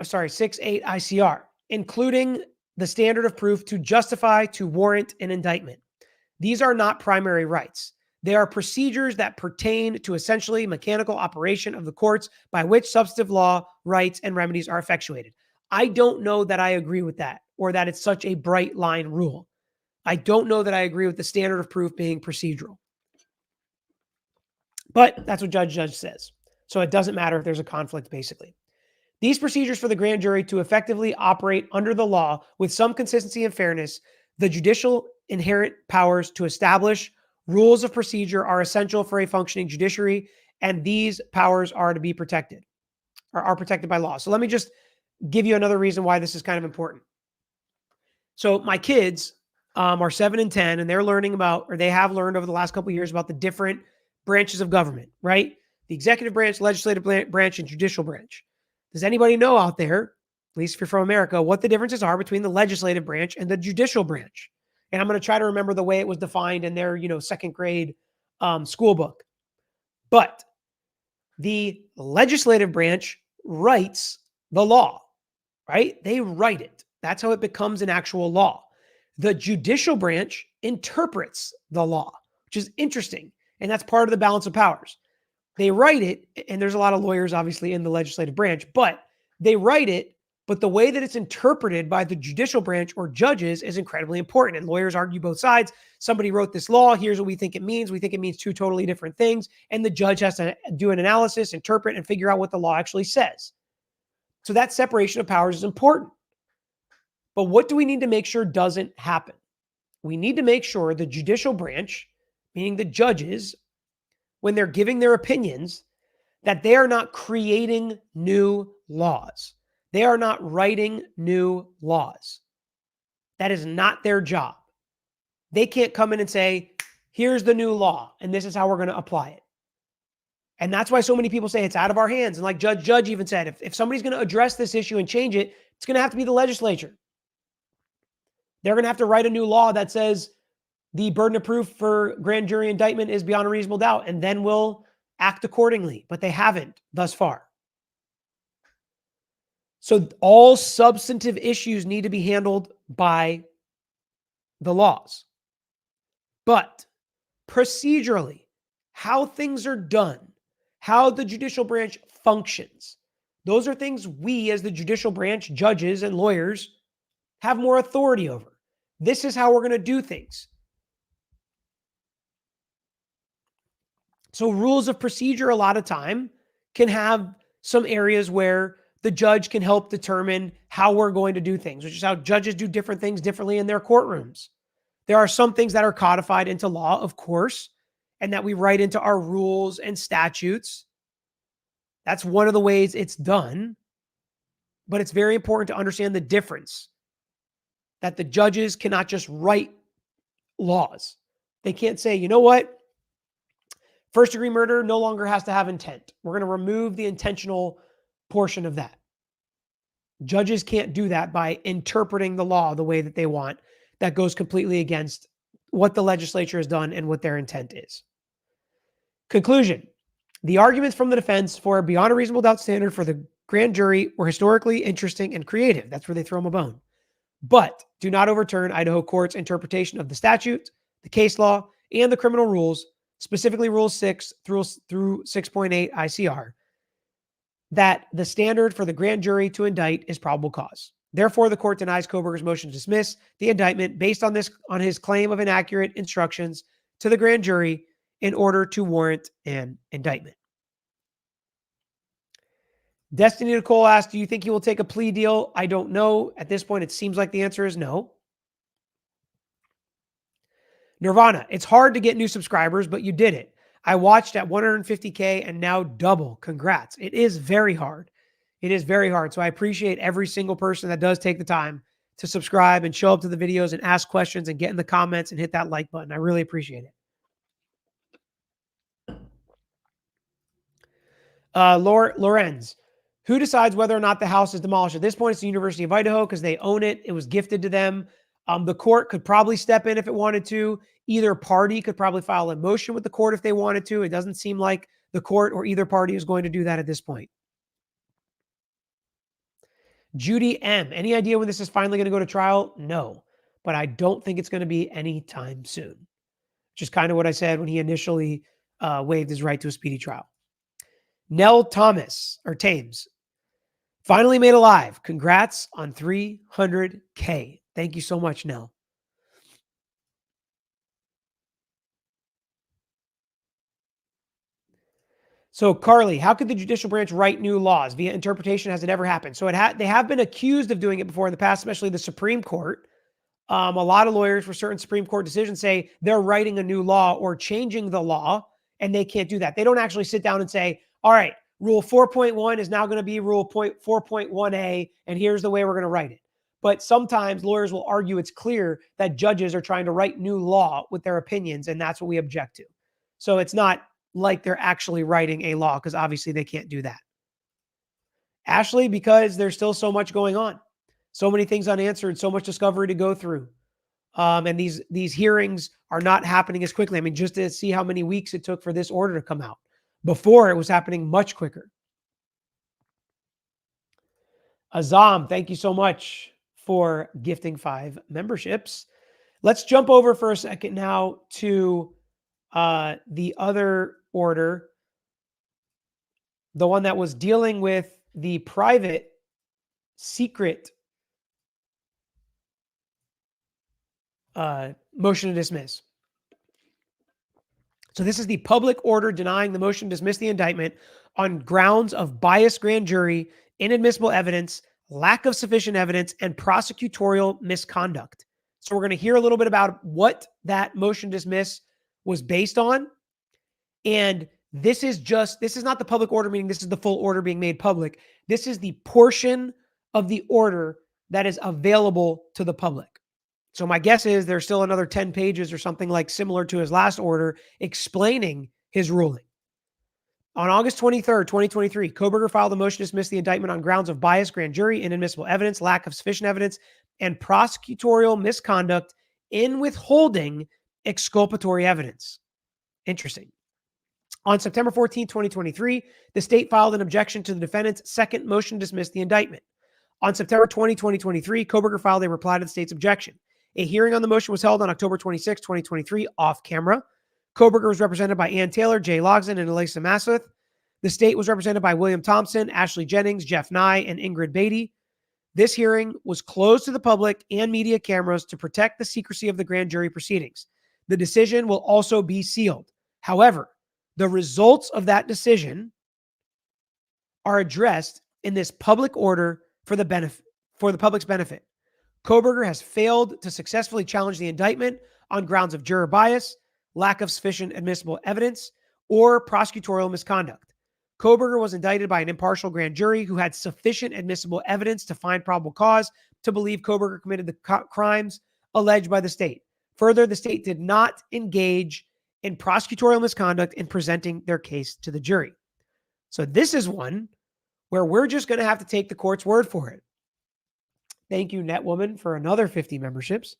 ICR, including the standard of proof to justify, to warrant an indictment. These are not primary rights. They are procedures that pertain to essentially mechanical operation of the courts by which substantive law, rights, and remedies are effectuated. I don't know that I agree with that or that it's such a bright line rule. I don't know that I agree with the standard of proof being procedural. But that's what Judge says. So it doesn't matter if there's a conflict, basically. These procedures for the grand jury to effectively operate under the law with some consistency and fairness, the judicial inherent powers to establish rules of procedure are essential for a functioning judiciary, and these powers are to be protected, or are protected by law. So let me just give you another reason why this is kind of important. So my kids are 7 and 10, and they're learning about, or they have learned over the last couple of years about the different branches of government, right? The executive branch, legislative branch, and judicial branch. Does anybody know out there, at least if you're from America, what the differences are between the legislative branch and the judicial branch? And I'm going to try to remember the way it was defined in their, second grade school book. But the legislative branch writes the law, right? They write it. That's how it becomes an actual law. The judicial branch interprets the law, which is interesting. And that's part of the balance of powers. They write it, and there's a lot of lawyers obviously in the legislative branch, but they write it, but the way that it's interpreted by the judicial branch or judges is incredibly important. And lawyers argue both sides. Somebody wrote this law. Here's what we think it means. We think it means two totally different things. And the judge has to do an analysis, interpret, and figure out what the law actually says. So that separation of powers is important. But what do we need to make sure doesn't happen? We need to make sure the judicial branch, meaning the judges, when they're giving their opinions, that they are not creating new laws. They are not writing new laws. That is not their job. They can't come in and say, here's the new law, and this is how we're going to apply it. And that's why so many people say it's out of our hands. And like Judge even said, if somebody's going to address this issue and change it, it's going to have to be the legislature. They're going to have to write a new law that says the burden of proof for grand jury indictment is beyond a reasonable doubt, and then we'll act accordingly. But they haven't thus far. So all substantive issues need to be handled by the laws. But procedurally, how things are done, how the judicial branch functions, those are things we as the judicial branch, judges and lawyers, have more authority over. This is how we're going to do things. So rules of procedure a lot of time can have some areas where the judge can help determine how we're going to do things, which is how judges do different things differently in their courtrooms. There are some things that are codified into law, of course, and that we write into our rules and statutes. That's one of the ways it's done. But it's very important to understand the difference, that the judges cannot just write laws. They can't say, you know what? First degree murder no longer has to have intent. We're going to remove the intentional portion of that. Judges can't do that by interpreting the law the way that they want. That goes completely against what the legislature has done and what their intent is. Conclusion. The arguments from the defense for a beyond a reasonable doubt standard for the grand jury were historically interesting and creative. That's where they throw them a bone. But do not overturn Idaho court's interpretation of the statute, the case law, and the criminal rules, specifically Rule 6 through 6.8 ICR, that the standard for the grand jury to indict is probable cause. Therefore, the court denies Kohberger's motion to dismiss the indictment based on his claim of inaccurate instructions to the grand jury in order to warrant an indictment. Destiny Nicole asked, do you think he will take a plea deal? I don't know. At this point, it seems like the answer is no. Nirvana, it's hard to get new subscribers, but you did it. I watched at 150K and now double. Congrats. It is very hard. It is very hard. So I appreciate every single person that does take the time to subscribe and show up to the videos and ask questions and get in the comments and hit that like button. I really appreciate it. Lorenz, who decides whether or not the house is demolished? At this point, it's the University of Idaho because they own it. It was gifted to them. The court could probably step in if it wanted to. Either party could probably file a motion with the court if they wanted to. It doesn't seem like the court or either party is going to do that at this point. Judy M. Any idea when this is finally going to go to trial? No, but I don't think it's going to be anytime soon. Which is kind of what I said when he initially waived his right to a speedy trial. Nell Thomas, or Thames, finally made alive. Congrats on 300K. Thank you so much, Nell. So, Carly, how could the judicial branch write new laws? Via interpretation, has it ever happened? So they have been accused of doing it before in the past, especially the Supreme Court. A lot of lawyers for certain Supreme Court decisions say they're writing a new law or changing the law, and they can't do that. They don't actually sit down and say, all right, Rule 4.1 is now going to be Rule 4.1a, and here's the way we're going to write it. But sometimes lawyers will argue it's clear that judges are trying to write new law with their opinions, and that's what we object to. So it's not like they're actually writing a law, because obviously they can't do that. Ashley, because there's still so much going on, so many things unanswered, so much discovery to go through. And these hearings are not happening as quickly. I mean, just to see how many weeks it took for this order to come out. Before, it was happening much quicker. Azam, thank you so much for gifting 5 memberships. Let's jump over for a second now to The other order, the one that was dealing with the private secret motion to dismiss. So this is the public order denying the motion to dismiss the indictment on grounds of biased grand jury, inadmissible evidence, lack of sufficient evidence, and prosecutorial misconduct. So we're going to hear a little bit about what that motion to dismiss was based on. And this is not the public order, meaning this is the full order being made public. This is the portion of the order that is available to the public. So my guess is there's still another 10 pages or something like similar to his last order explaining his ruling. On August 23rd, 2023, Kohberger filed a motion to dismiss the indictment on grounds of biased grand jury, inadmissible evidence, lack of sufficient evidence, and prosecutorial misconduct in withholding exculpatory evidence. Interesting. On September 14, 2023, the state filed an objection to the defendant's second motion to dismiss the indictment. On September 20, 2023, Kohberger filed a reply to the state's objection. A hearing on the motion was held on October 26, 2023, off camera. Kohberger was represented by Ann Taylor, Jay Logson, and Elisa Massuth. The state was represented by William Thompson, Ashley Jennings, Jeff Nye, and Ingrid Beatty. This hearing was closed to the public and media cameras to protect the secrecy of the grand jury proceedings. The decision will also be sealed. However, the results of that decision are addressed in this public order for the public's benefit. Kohberger has failed to successfully challenge the indictment on grounds of juror bias, lack of sufficient admissible evidence, or prosecutorial misconduct. Kohberger was indicted by an impartial grand jury who had sufficient admissible evidence to find probable cause to believe Kohberger committed the crimes alleged by the state. Further, the state did not engage in prosecutorial misconduct in presenting their case to the jury. So this is one where we're just going to have to take the court's word for it. Thank you, Netwoman, for another 50 memberships.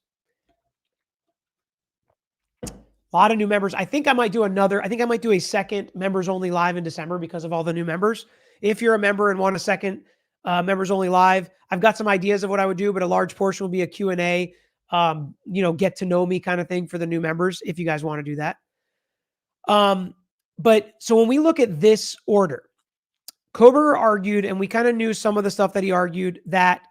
A lot of new members. I think I might do a second members only live in December because of all the new members. If you're a member and want a second members only live, I've got some ideas of what I would do, but a large portion will be a Q&A, get to know me kind of thing for the new members if you guys want to do that. But so when we look at this order, Kohberger argued, and we kind of knew some of the stuff that he argued, that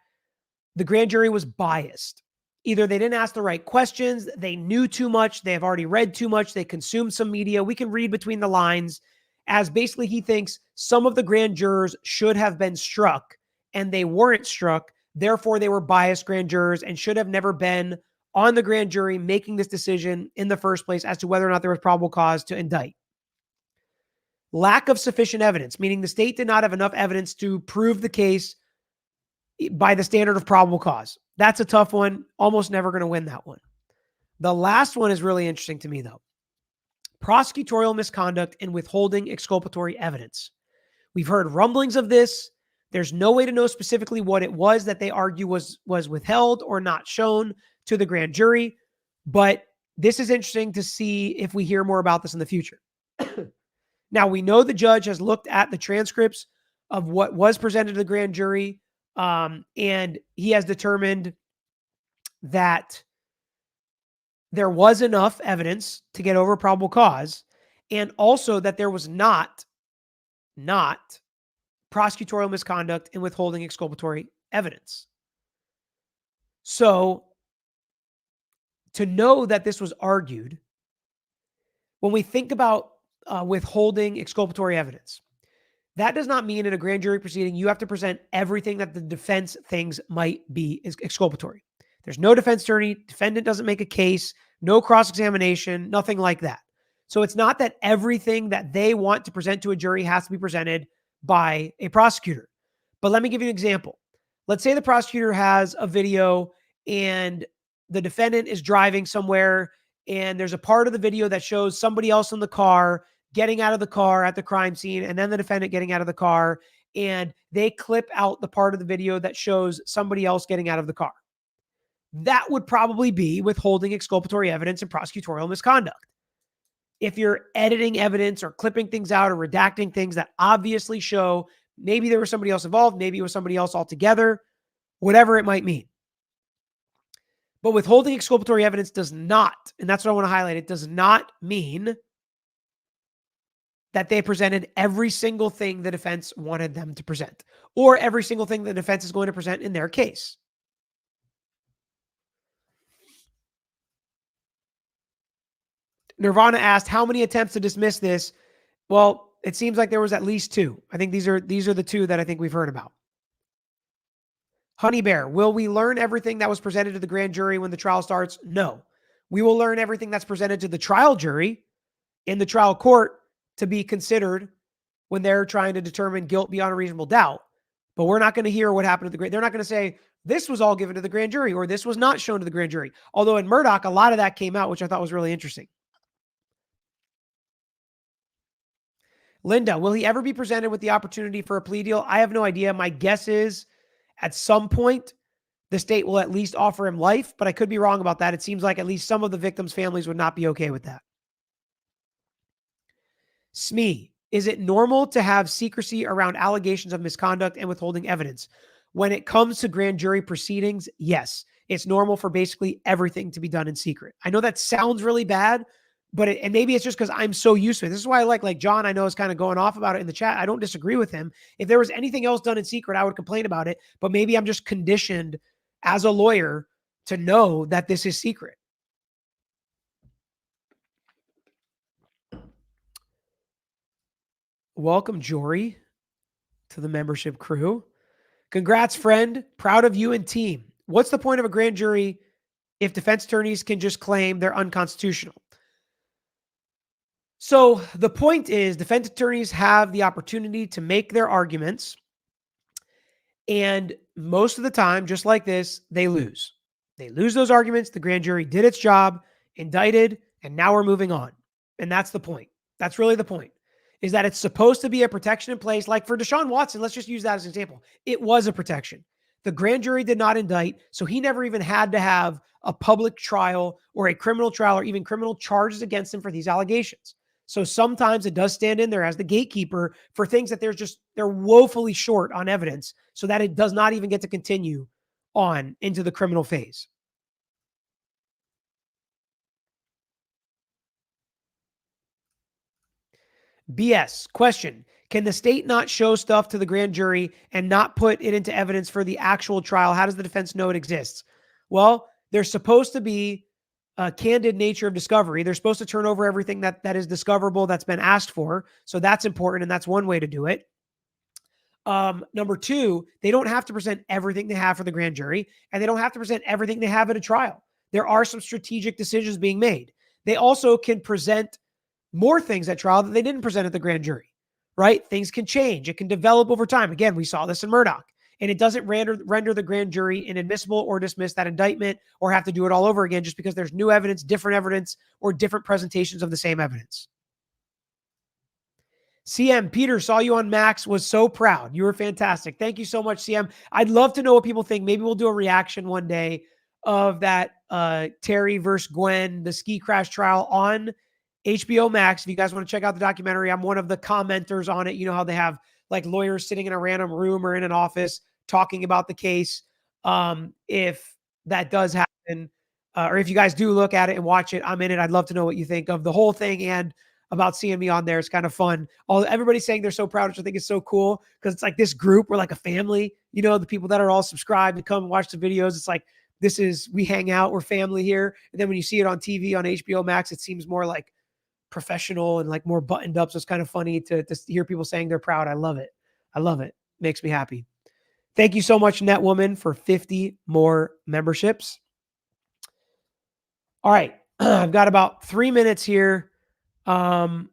the grand jury was biased. Either they didn't ask the right questions, they knew too much, they have already read too much, they consumed some media. We can read between the lines as basically he thinks some of the grand jurors should have been struck and they weren't struck. Therefore, they were biased grand jurors and should have never been on the grand jury making this decision in the first place as to whether or not there was probable cause to indict. Lack of sufficient evidence, meaning the state did not have enough evidence to prove the case by the standard of probable cause. That's a tough one. Almost never going to win that one. The last one is really interesting to me, though. Prosecutorial misconduct in withholding exculpatory evidence. We've heard rumblings of this. There's no way to know specifically what it was that they argue was withheld or not shown to the grand jury. But this is interesting to see if we hear more about this in the future. Now, we know the judge has looked at the transcripts of what was presented to the grand jury, and he has determined that there was enough evidence to get over probable cause, and also that there was not prosecutorial misconduct in withholding exculpatory evidence. So, to know that this was argued, when we think about withholding exculpatory evidence, that does not mean in a grand jury proceeding you have to present everything that the defense thinks might be exculpatory. There's no defense attorney, defendant doesn't make a case, no cross-examination, nothing like that. So it's not that everything that they want to present to a jury has to be presented by a prosecutor. But let me give you an example. Let's say the prosecutor has a video and the defendant is driving somewhere and there's a part of the video that shows somebody else in the car getting out of the car at the crime scene, and then the defendant getting out of the car, and they clip out the part of the video that shows somebody else getting out of the car. That would probably be withholding exculpatory evidence and prosecutorial misconduct. If you're editing evidence or clipping things out or redacting things that obviously show maybe there was somebody else involved, maybe it was somebody else altogether, whatever it might mean. But withholding exculpatory evidence does not, and that's what I want to highlight, it does not mean that they presented every single thing the defense wanted them to present, or every single thing the defense is going to present in their case. Nirvana asked, how many attempts to dismiss this? Well, it seems like there was at least two. I think these are the two that I think we've heard about. Honey Bear, will we learn everything that was presented to the grand jury when the trial starts? No. We will learn everything that's presented to the trial jury in the trial court to be considered when they're trying to determine guilt beyond a reasonable doubt. But we're not going to hear what happened to the grand. They're not going to say this was all given to the grand jury or this was not shown to the grand jury. Although in Murdoch, a lot of that came out, which I thought was really interesting. Linda, will he ever be presented with the opportunity for a plea deal? I have no idea. My guess is at some point, the state will at least offer him life, but I could be wrong about that. It seems like at least some of the victims' families would not be okay with that. Smee, is it normal to have secrecy around allegations of misconduct and withholding evidence? When it comes to grand jury proceedings, yes. It's normal for basically everything to be done in secret. I know that sounds really bad, but and maybe it's just because I'm so used to it. This is why I like John, I know, is kind of going off about it in the chat. I don't disagree with him. If there was anything else done in secret, I would complain about it. But maybe I'm just conditioned as a lawyer to know that this is secret. Welcome, Jory, to the membership crew. Congrats, friend. Proud of you and team. What's the point of a grand jury if defense attorneys can just claim they're unconstitutional? So the point is defense attorneys have the opportunity to make their arguments. And most of the time, just like this, they lose. They lose those arguments. The grand jury did its job, indicted, and now we're moving on. And that's the point. That's really the point, is that it's supposed to be a protection in place. Like for Deshaun Watson, let's just use that as an example. It was a protection. The grand jury did not indict, so he never even had to have a public trial or a criminal trial or even criminal charges against him for these allegations. So sometimes it does stand in there as the gatekeeper for things that they're woefully short on evidence so that it does not even get to continue on into the criminal phase. BS. Question. Can the state not show stuff to the grand jury and not put it into evidence for the actual trial? How does the defense know it exists? Well, there's supposed to be a candid nature of discovery. They're supposed to turn over everything that is discoverable that's been asked for. So that's important, and that's one way to do it. Number two, they don't have to present everything they have for the grand jury, and they don't have to present everything they have at a trial. There are some strategic decisions being made. They also can present more things at trial that they didn't present at the grand jury, right? Things can change. It can develop over time. Again, we saw this in Murdoch. And it doesn't render the grand jury inadmissible or dismiss that indictment or have to do it all over again just because there's new evidence, or different presentations of the same evidence. CM, Peter, saw you on Max, was so proud. You were fantastic. Thank you so much, CM. I'd love to know what people think. Maybe we'll do a reaction one day of that Terry versus Gwen, the ski crash trial on HBO Max. If you guys want to check out the documentary, I'm one of the commenters on it. You know how they have like lawyers sitting in a random room or in an office talking about the case. If that does happen, or if you guys do look at it and watch it, I'm in it. I'd love to know what you think of the whole thing and about seeing me on there. It's kind of fun. Everybody's saying they're so proud, which I think is so cool because it's like this group. We're like a family, you know, the people that are all subscribed and come and watch the videos. It's like, we hang out, we're family here. And then when you see it on TV on HBO Max, it seems more like professional and like more buttoned up. So it's kind of funny to hear people saying they're proud. I love it. I love it. Makes me happy. Thank you so much, Netwoman, for 50 more memberships. All right. I've got about 3 minutes here. To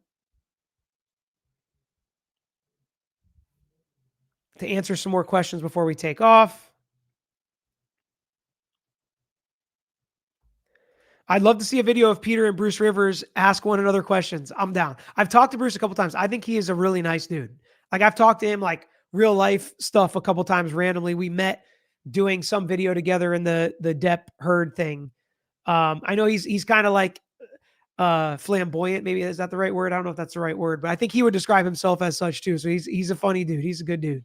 answer some more questions before we take off. I'd love to see a video of Peter and Bruce Rivers ask one another questions. I'm down. I've talked to Bruce a couple times. I think he is a really nice dude. Like I've talked to him like real life stuff a couple times randomly. We met doing some video together in the Depp Heard thing. I know he's kind of like flamboyant. Maybe is that the right word? I don't know if that's the right word, but I think he would describe himself as such too. So he's a funny dude. He's a good dude.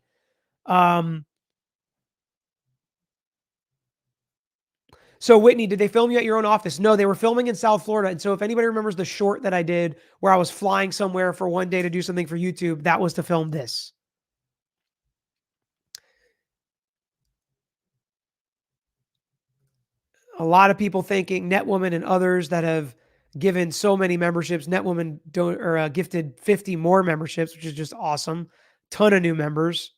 So Whitney, did they film you at your own office? No, they were filming in South Florida. And so if anybody remembers the short that I did where I was flying somewhere for one day to do something for YouTube, that was to film this. A lot of people thanking Netwoman and others that have given so many memberships. Netwoman gifted 50 more memberships, which is just awesome. Ton of new members.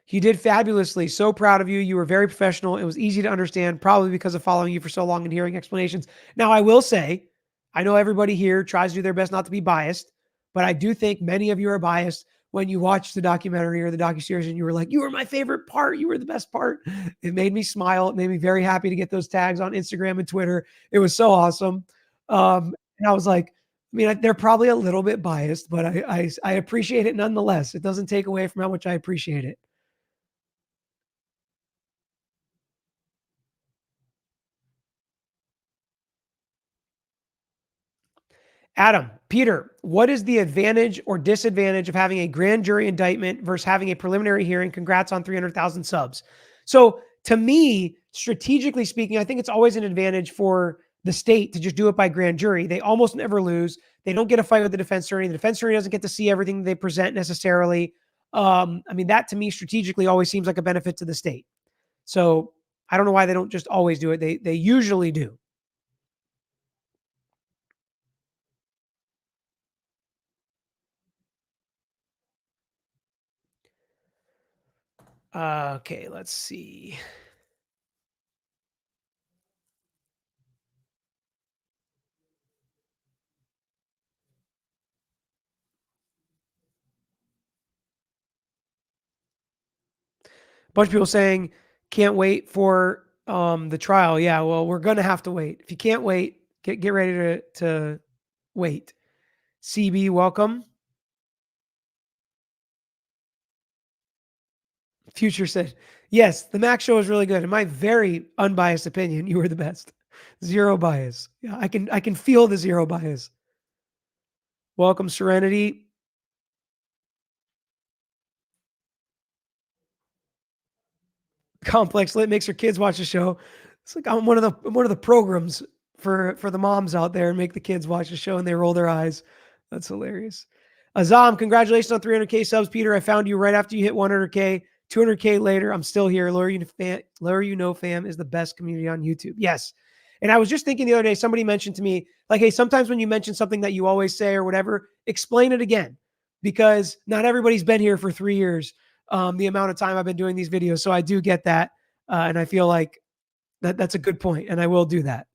You did fabulously. So proud of you. You were very professional. It was easy to understand, probably because of following you for so long and hearing explanations. Now, I will say, I know everybody here tries to do their best not to be biased, but I do think many of you are biased when you watch the documentary or the docuseries and you were like, you were my favorite part. You were the best part. It made me smile. It made me very happy to get those tags on Instagram and Twitter. It was so awesome. And I was like, I mean, they're probably a little bit biased, but I appreciate it nonetheless. It doesn't take away from how much I appreciate it. Adam, Peter, what is the advantage or disadvantage of having a grand jury indictment versus having a preliminary hearing? Congrats on 300,000 subs. So, to me, strategically speaking, I think it's always an advantage for the state to just do it by grand jury. They almost never lose. They don't get a fight with the defense attorney. The defense attorney doesn't get to see everything they present necessarily. I mean, that to me strategically always seems like a benefit to the state. So, I don't know why they don't just always do it. They usually do. Okay, let's see. Bunch of people saying can't wait for the trial. Yeah, well, we're gonna have to wait. If you can't wait, get ready to wait. CB, welcome. Future said, yes, the Max show is really good. In my very unbiased opinion, you were the best. Zero bias. Yeah, I can feel the zero bias. Welcome, Serenity. Complex Lit makes her kids watch the show. It's like I'm one of the programs for the moms out there and make the kids watch the show and they roll their eyes. That's hilarious. Azam, congratulations on 300K subs, Peter. I found you right after you hit 100K. 200K later, I'm still here. Lower You Know Fam is the best community on YouTube. Yes. And I was just thinking the other day, somebody mentioned to me, like, hey, sometimes when you mention something that you always say or whatever, explain it again because not everybody's been here for 3 years, the amount of time I've been doing these videos. So I do get that. And I feel like that's a good point, and I will do that.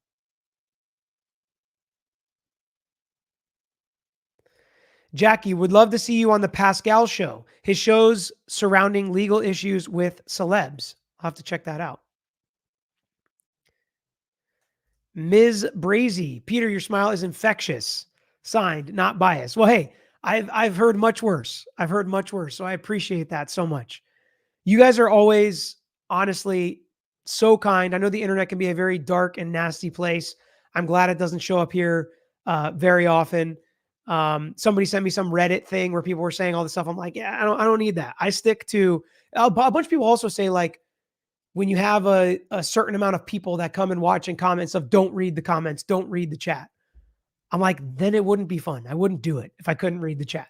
Jackie, would love to see you on the Pascal show. His shows surrounding legal issues with celebs. I'll have to check that out. Ms. Brazy, Peter, your smile is infectious. Signed, not biased. Well, hey, I've heard much worse. I've heard much worse. So I appreciate that so much. You guys are always honestly so kind. I know the internet can be a very dark and nasty place. I'm glad it doesn't show up here very often. Somebody sent me some Reddit thing where people were saying all this stuff. I'm like, yeah, I don't need that. I stick to a bunch of people also say like when you have a certain amount of people that come and watch and comment stuff, don't read the comments, don't read the chat. I'm like, then it wouldn't be fun. I wouldn't do it if I couldn't read the chat.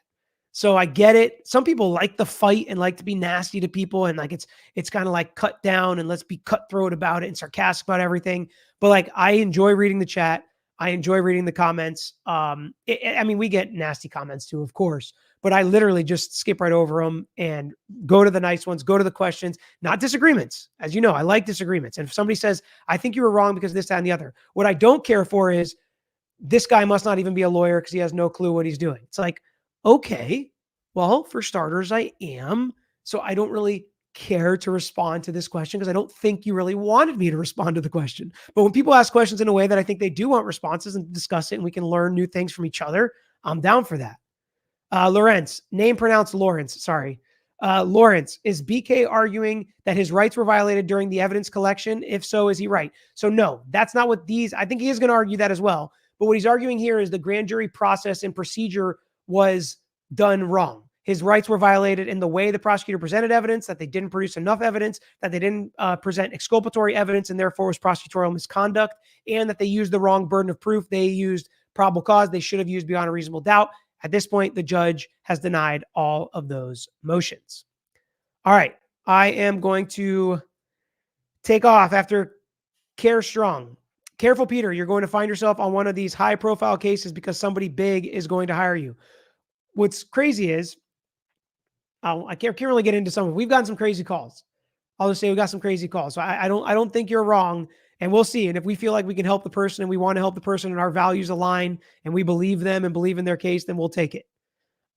So I get it. Some people like the fight and like to be nasty to people. And like, it's kind of like cut down and let's be cutthroat about it and sarcastic about everything. But like, I enjoy reading the chat. I enjoy reading the comments. I mean, we get nasty comments too, of course, but I literally just skip right over them and go to the nice ones, go to the questions, not disagreements. As you know, I like disagreements. And if somebody says, I think you were wrong because this, that, and the other, what I don't care for is this guy must not even be a lawyer because he has no clue what he's doing. It's like, okay, well, for starters, I am. So I don't really care to respond to this question because I don't think you really wanted me to respond to the question. But when people ask questions in a way that I think they do want responses and discuss it and we can learn new things from each other, I'm down for that. Lawrence, name pronounced Lawrence, sorry. Lawrence, is BK arguing that his rights were violated during the evidence collection? If so, is he right? So no, that's not what I think he is going to argue that as well. But what he's arguing here is the grand jury process and procedure was done wrong. His rights were violated in the way the prosecutor presented evidence, that they didn't produce enough evidence, that they didn't present exculpatory evidence, and therefore was prosecutorial misconduct, and that they used the wrong burden of proof. They used probable cause. They should have used beyond a reasonable doubt. At this point, the judge has denied all of those motions. All right. I am going to take off after Care Strong. Careful, Peter. You're going to find yourself on one of these high-profile cases because somebody big is going to hire you. What's crazy is, I can't really get into some. We've gotten some crazy calls. I'll just say we got some crazy calls. So I don't think you're wrong, and we'll see. And if we feel like we can help the person and we want to help the person and our values align and we believe them and believe in their case, then we'll take it.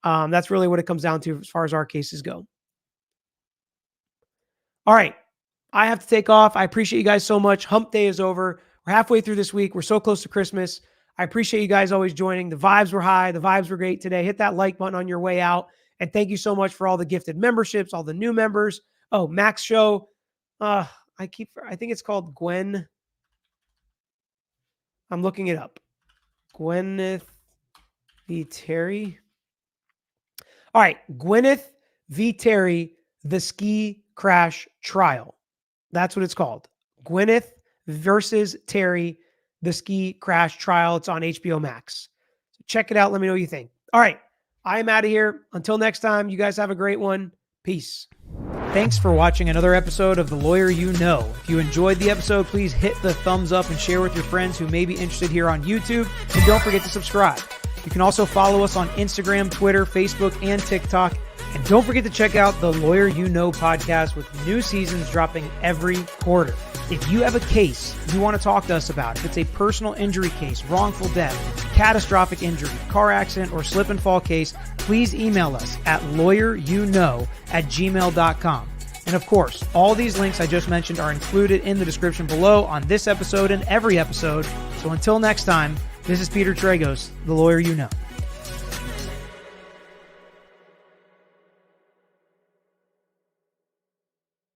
That's really what it comes down to as far as our cases go. All right. I have to take off. I appreciate you guys so much. Hump day is over. We're halfway through this week. We're so close to Christmas. I appreciate you guys always joining. The vibes were high. The vibes were great today. Hit that like button on your way out. And thank you so much for all the gifted memberships, all the new members. Oh, Max Show. I think it's called Gwen. I'm looking it up. Gwyneth v. Terry. All right. Gwyneth v. Terry, the ski crash trial. That's what it's called. Gwyneth versus Terry, the ski crash trial. It's on HBO Max. So check it out. Let me know what you think. All right. I am out of here. Until next time, you guys have a great one. Peace. Thanks for watching another episode of The Lawyer You Know. If you enjoyed the episode, please hit the thumbs up and share with your friends who may be interested here on YouTube. And don't forget to subscribe. You can also follow us on Instagram, Twitter, Facebook, and TikTok. And don't forget to check out the Lawyer You Know podcast with new seasons dropping every quarter. If you have a case you want to talk to us about, if it's a personal injury case, wrongful death, catastrophic injury, car accident, or slip and fall case, please email us at lawyeryouknow@gmail.com. And of course, all these links I just mentioned are included in the description below on this episode and every episode. So until next time, this is Peter Tragos, The Lawyer You Know.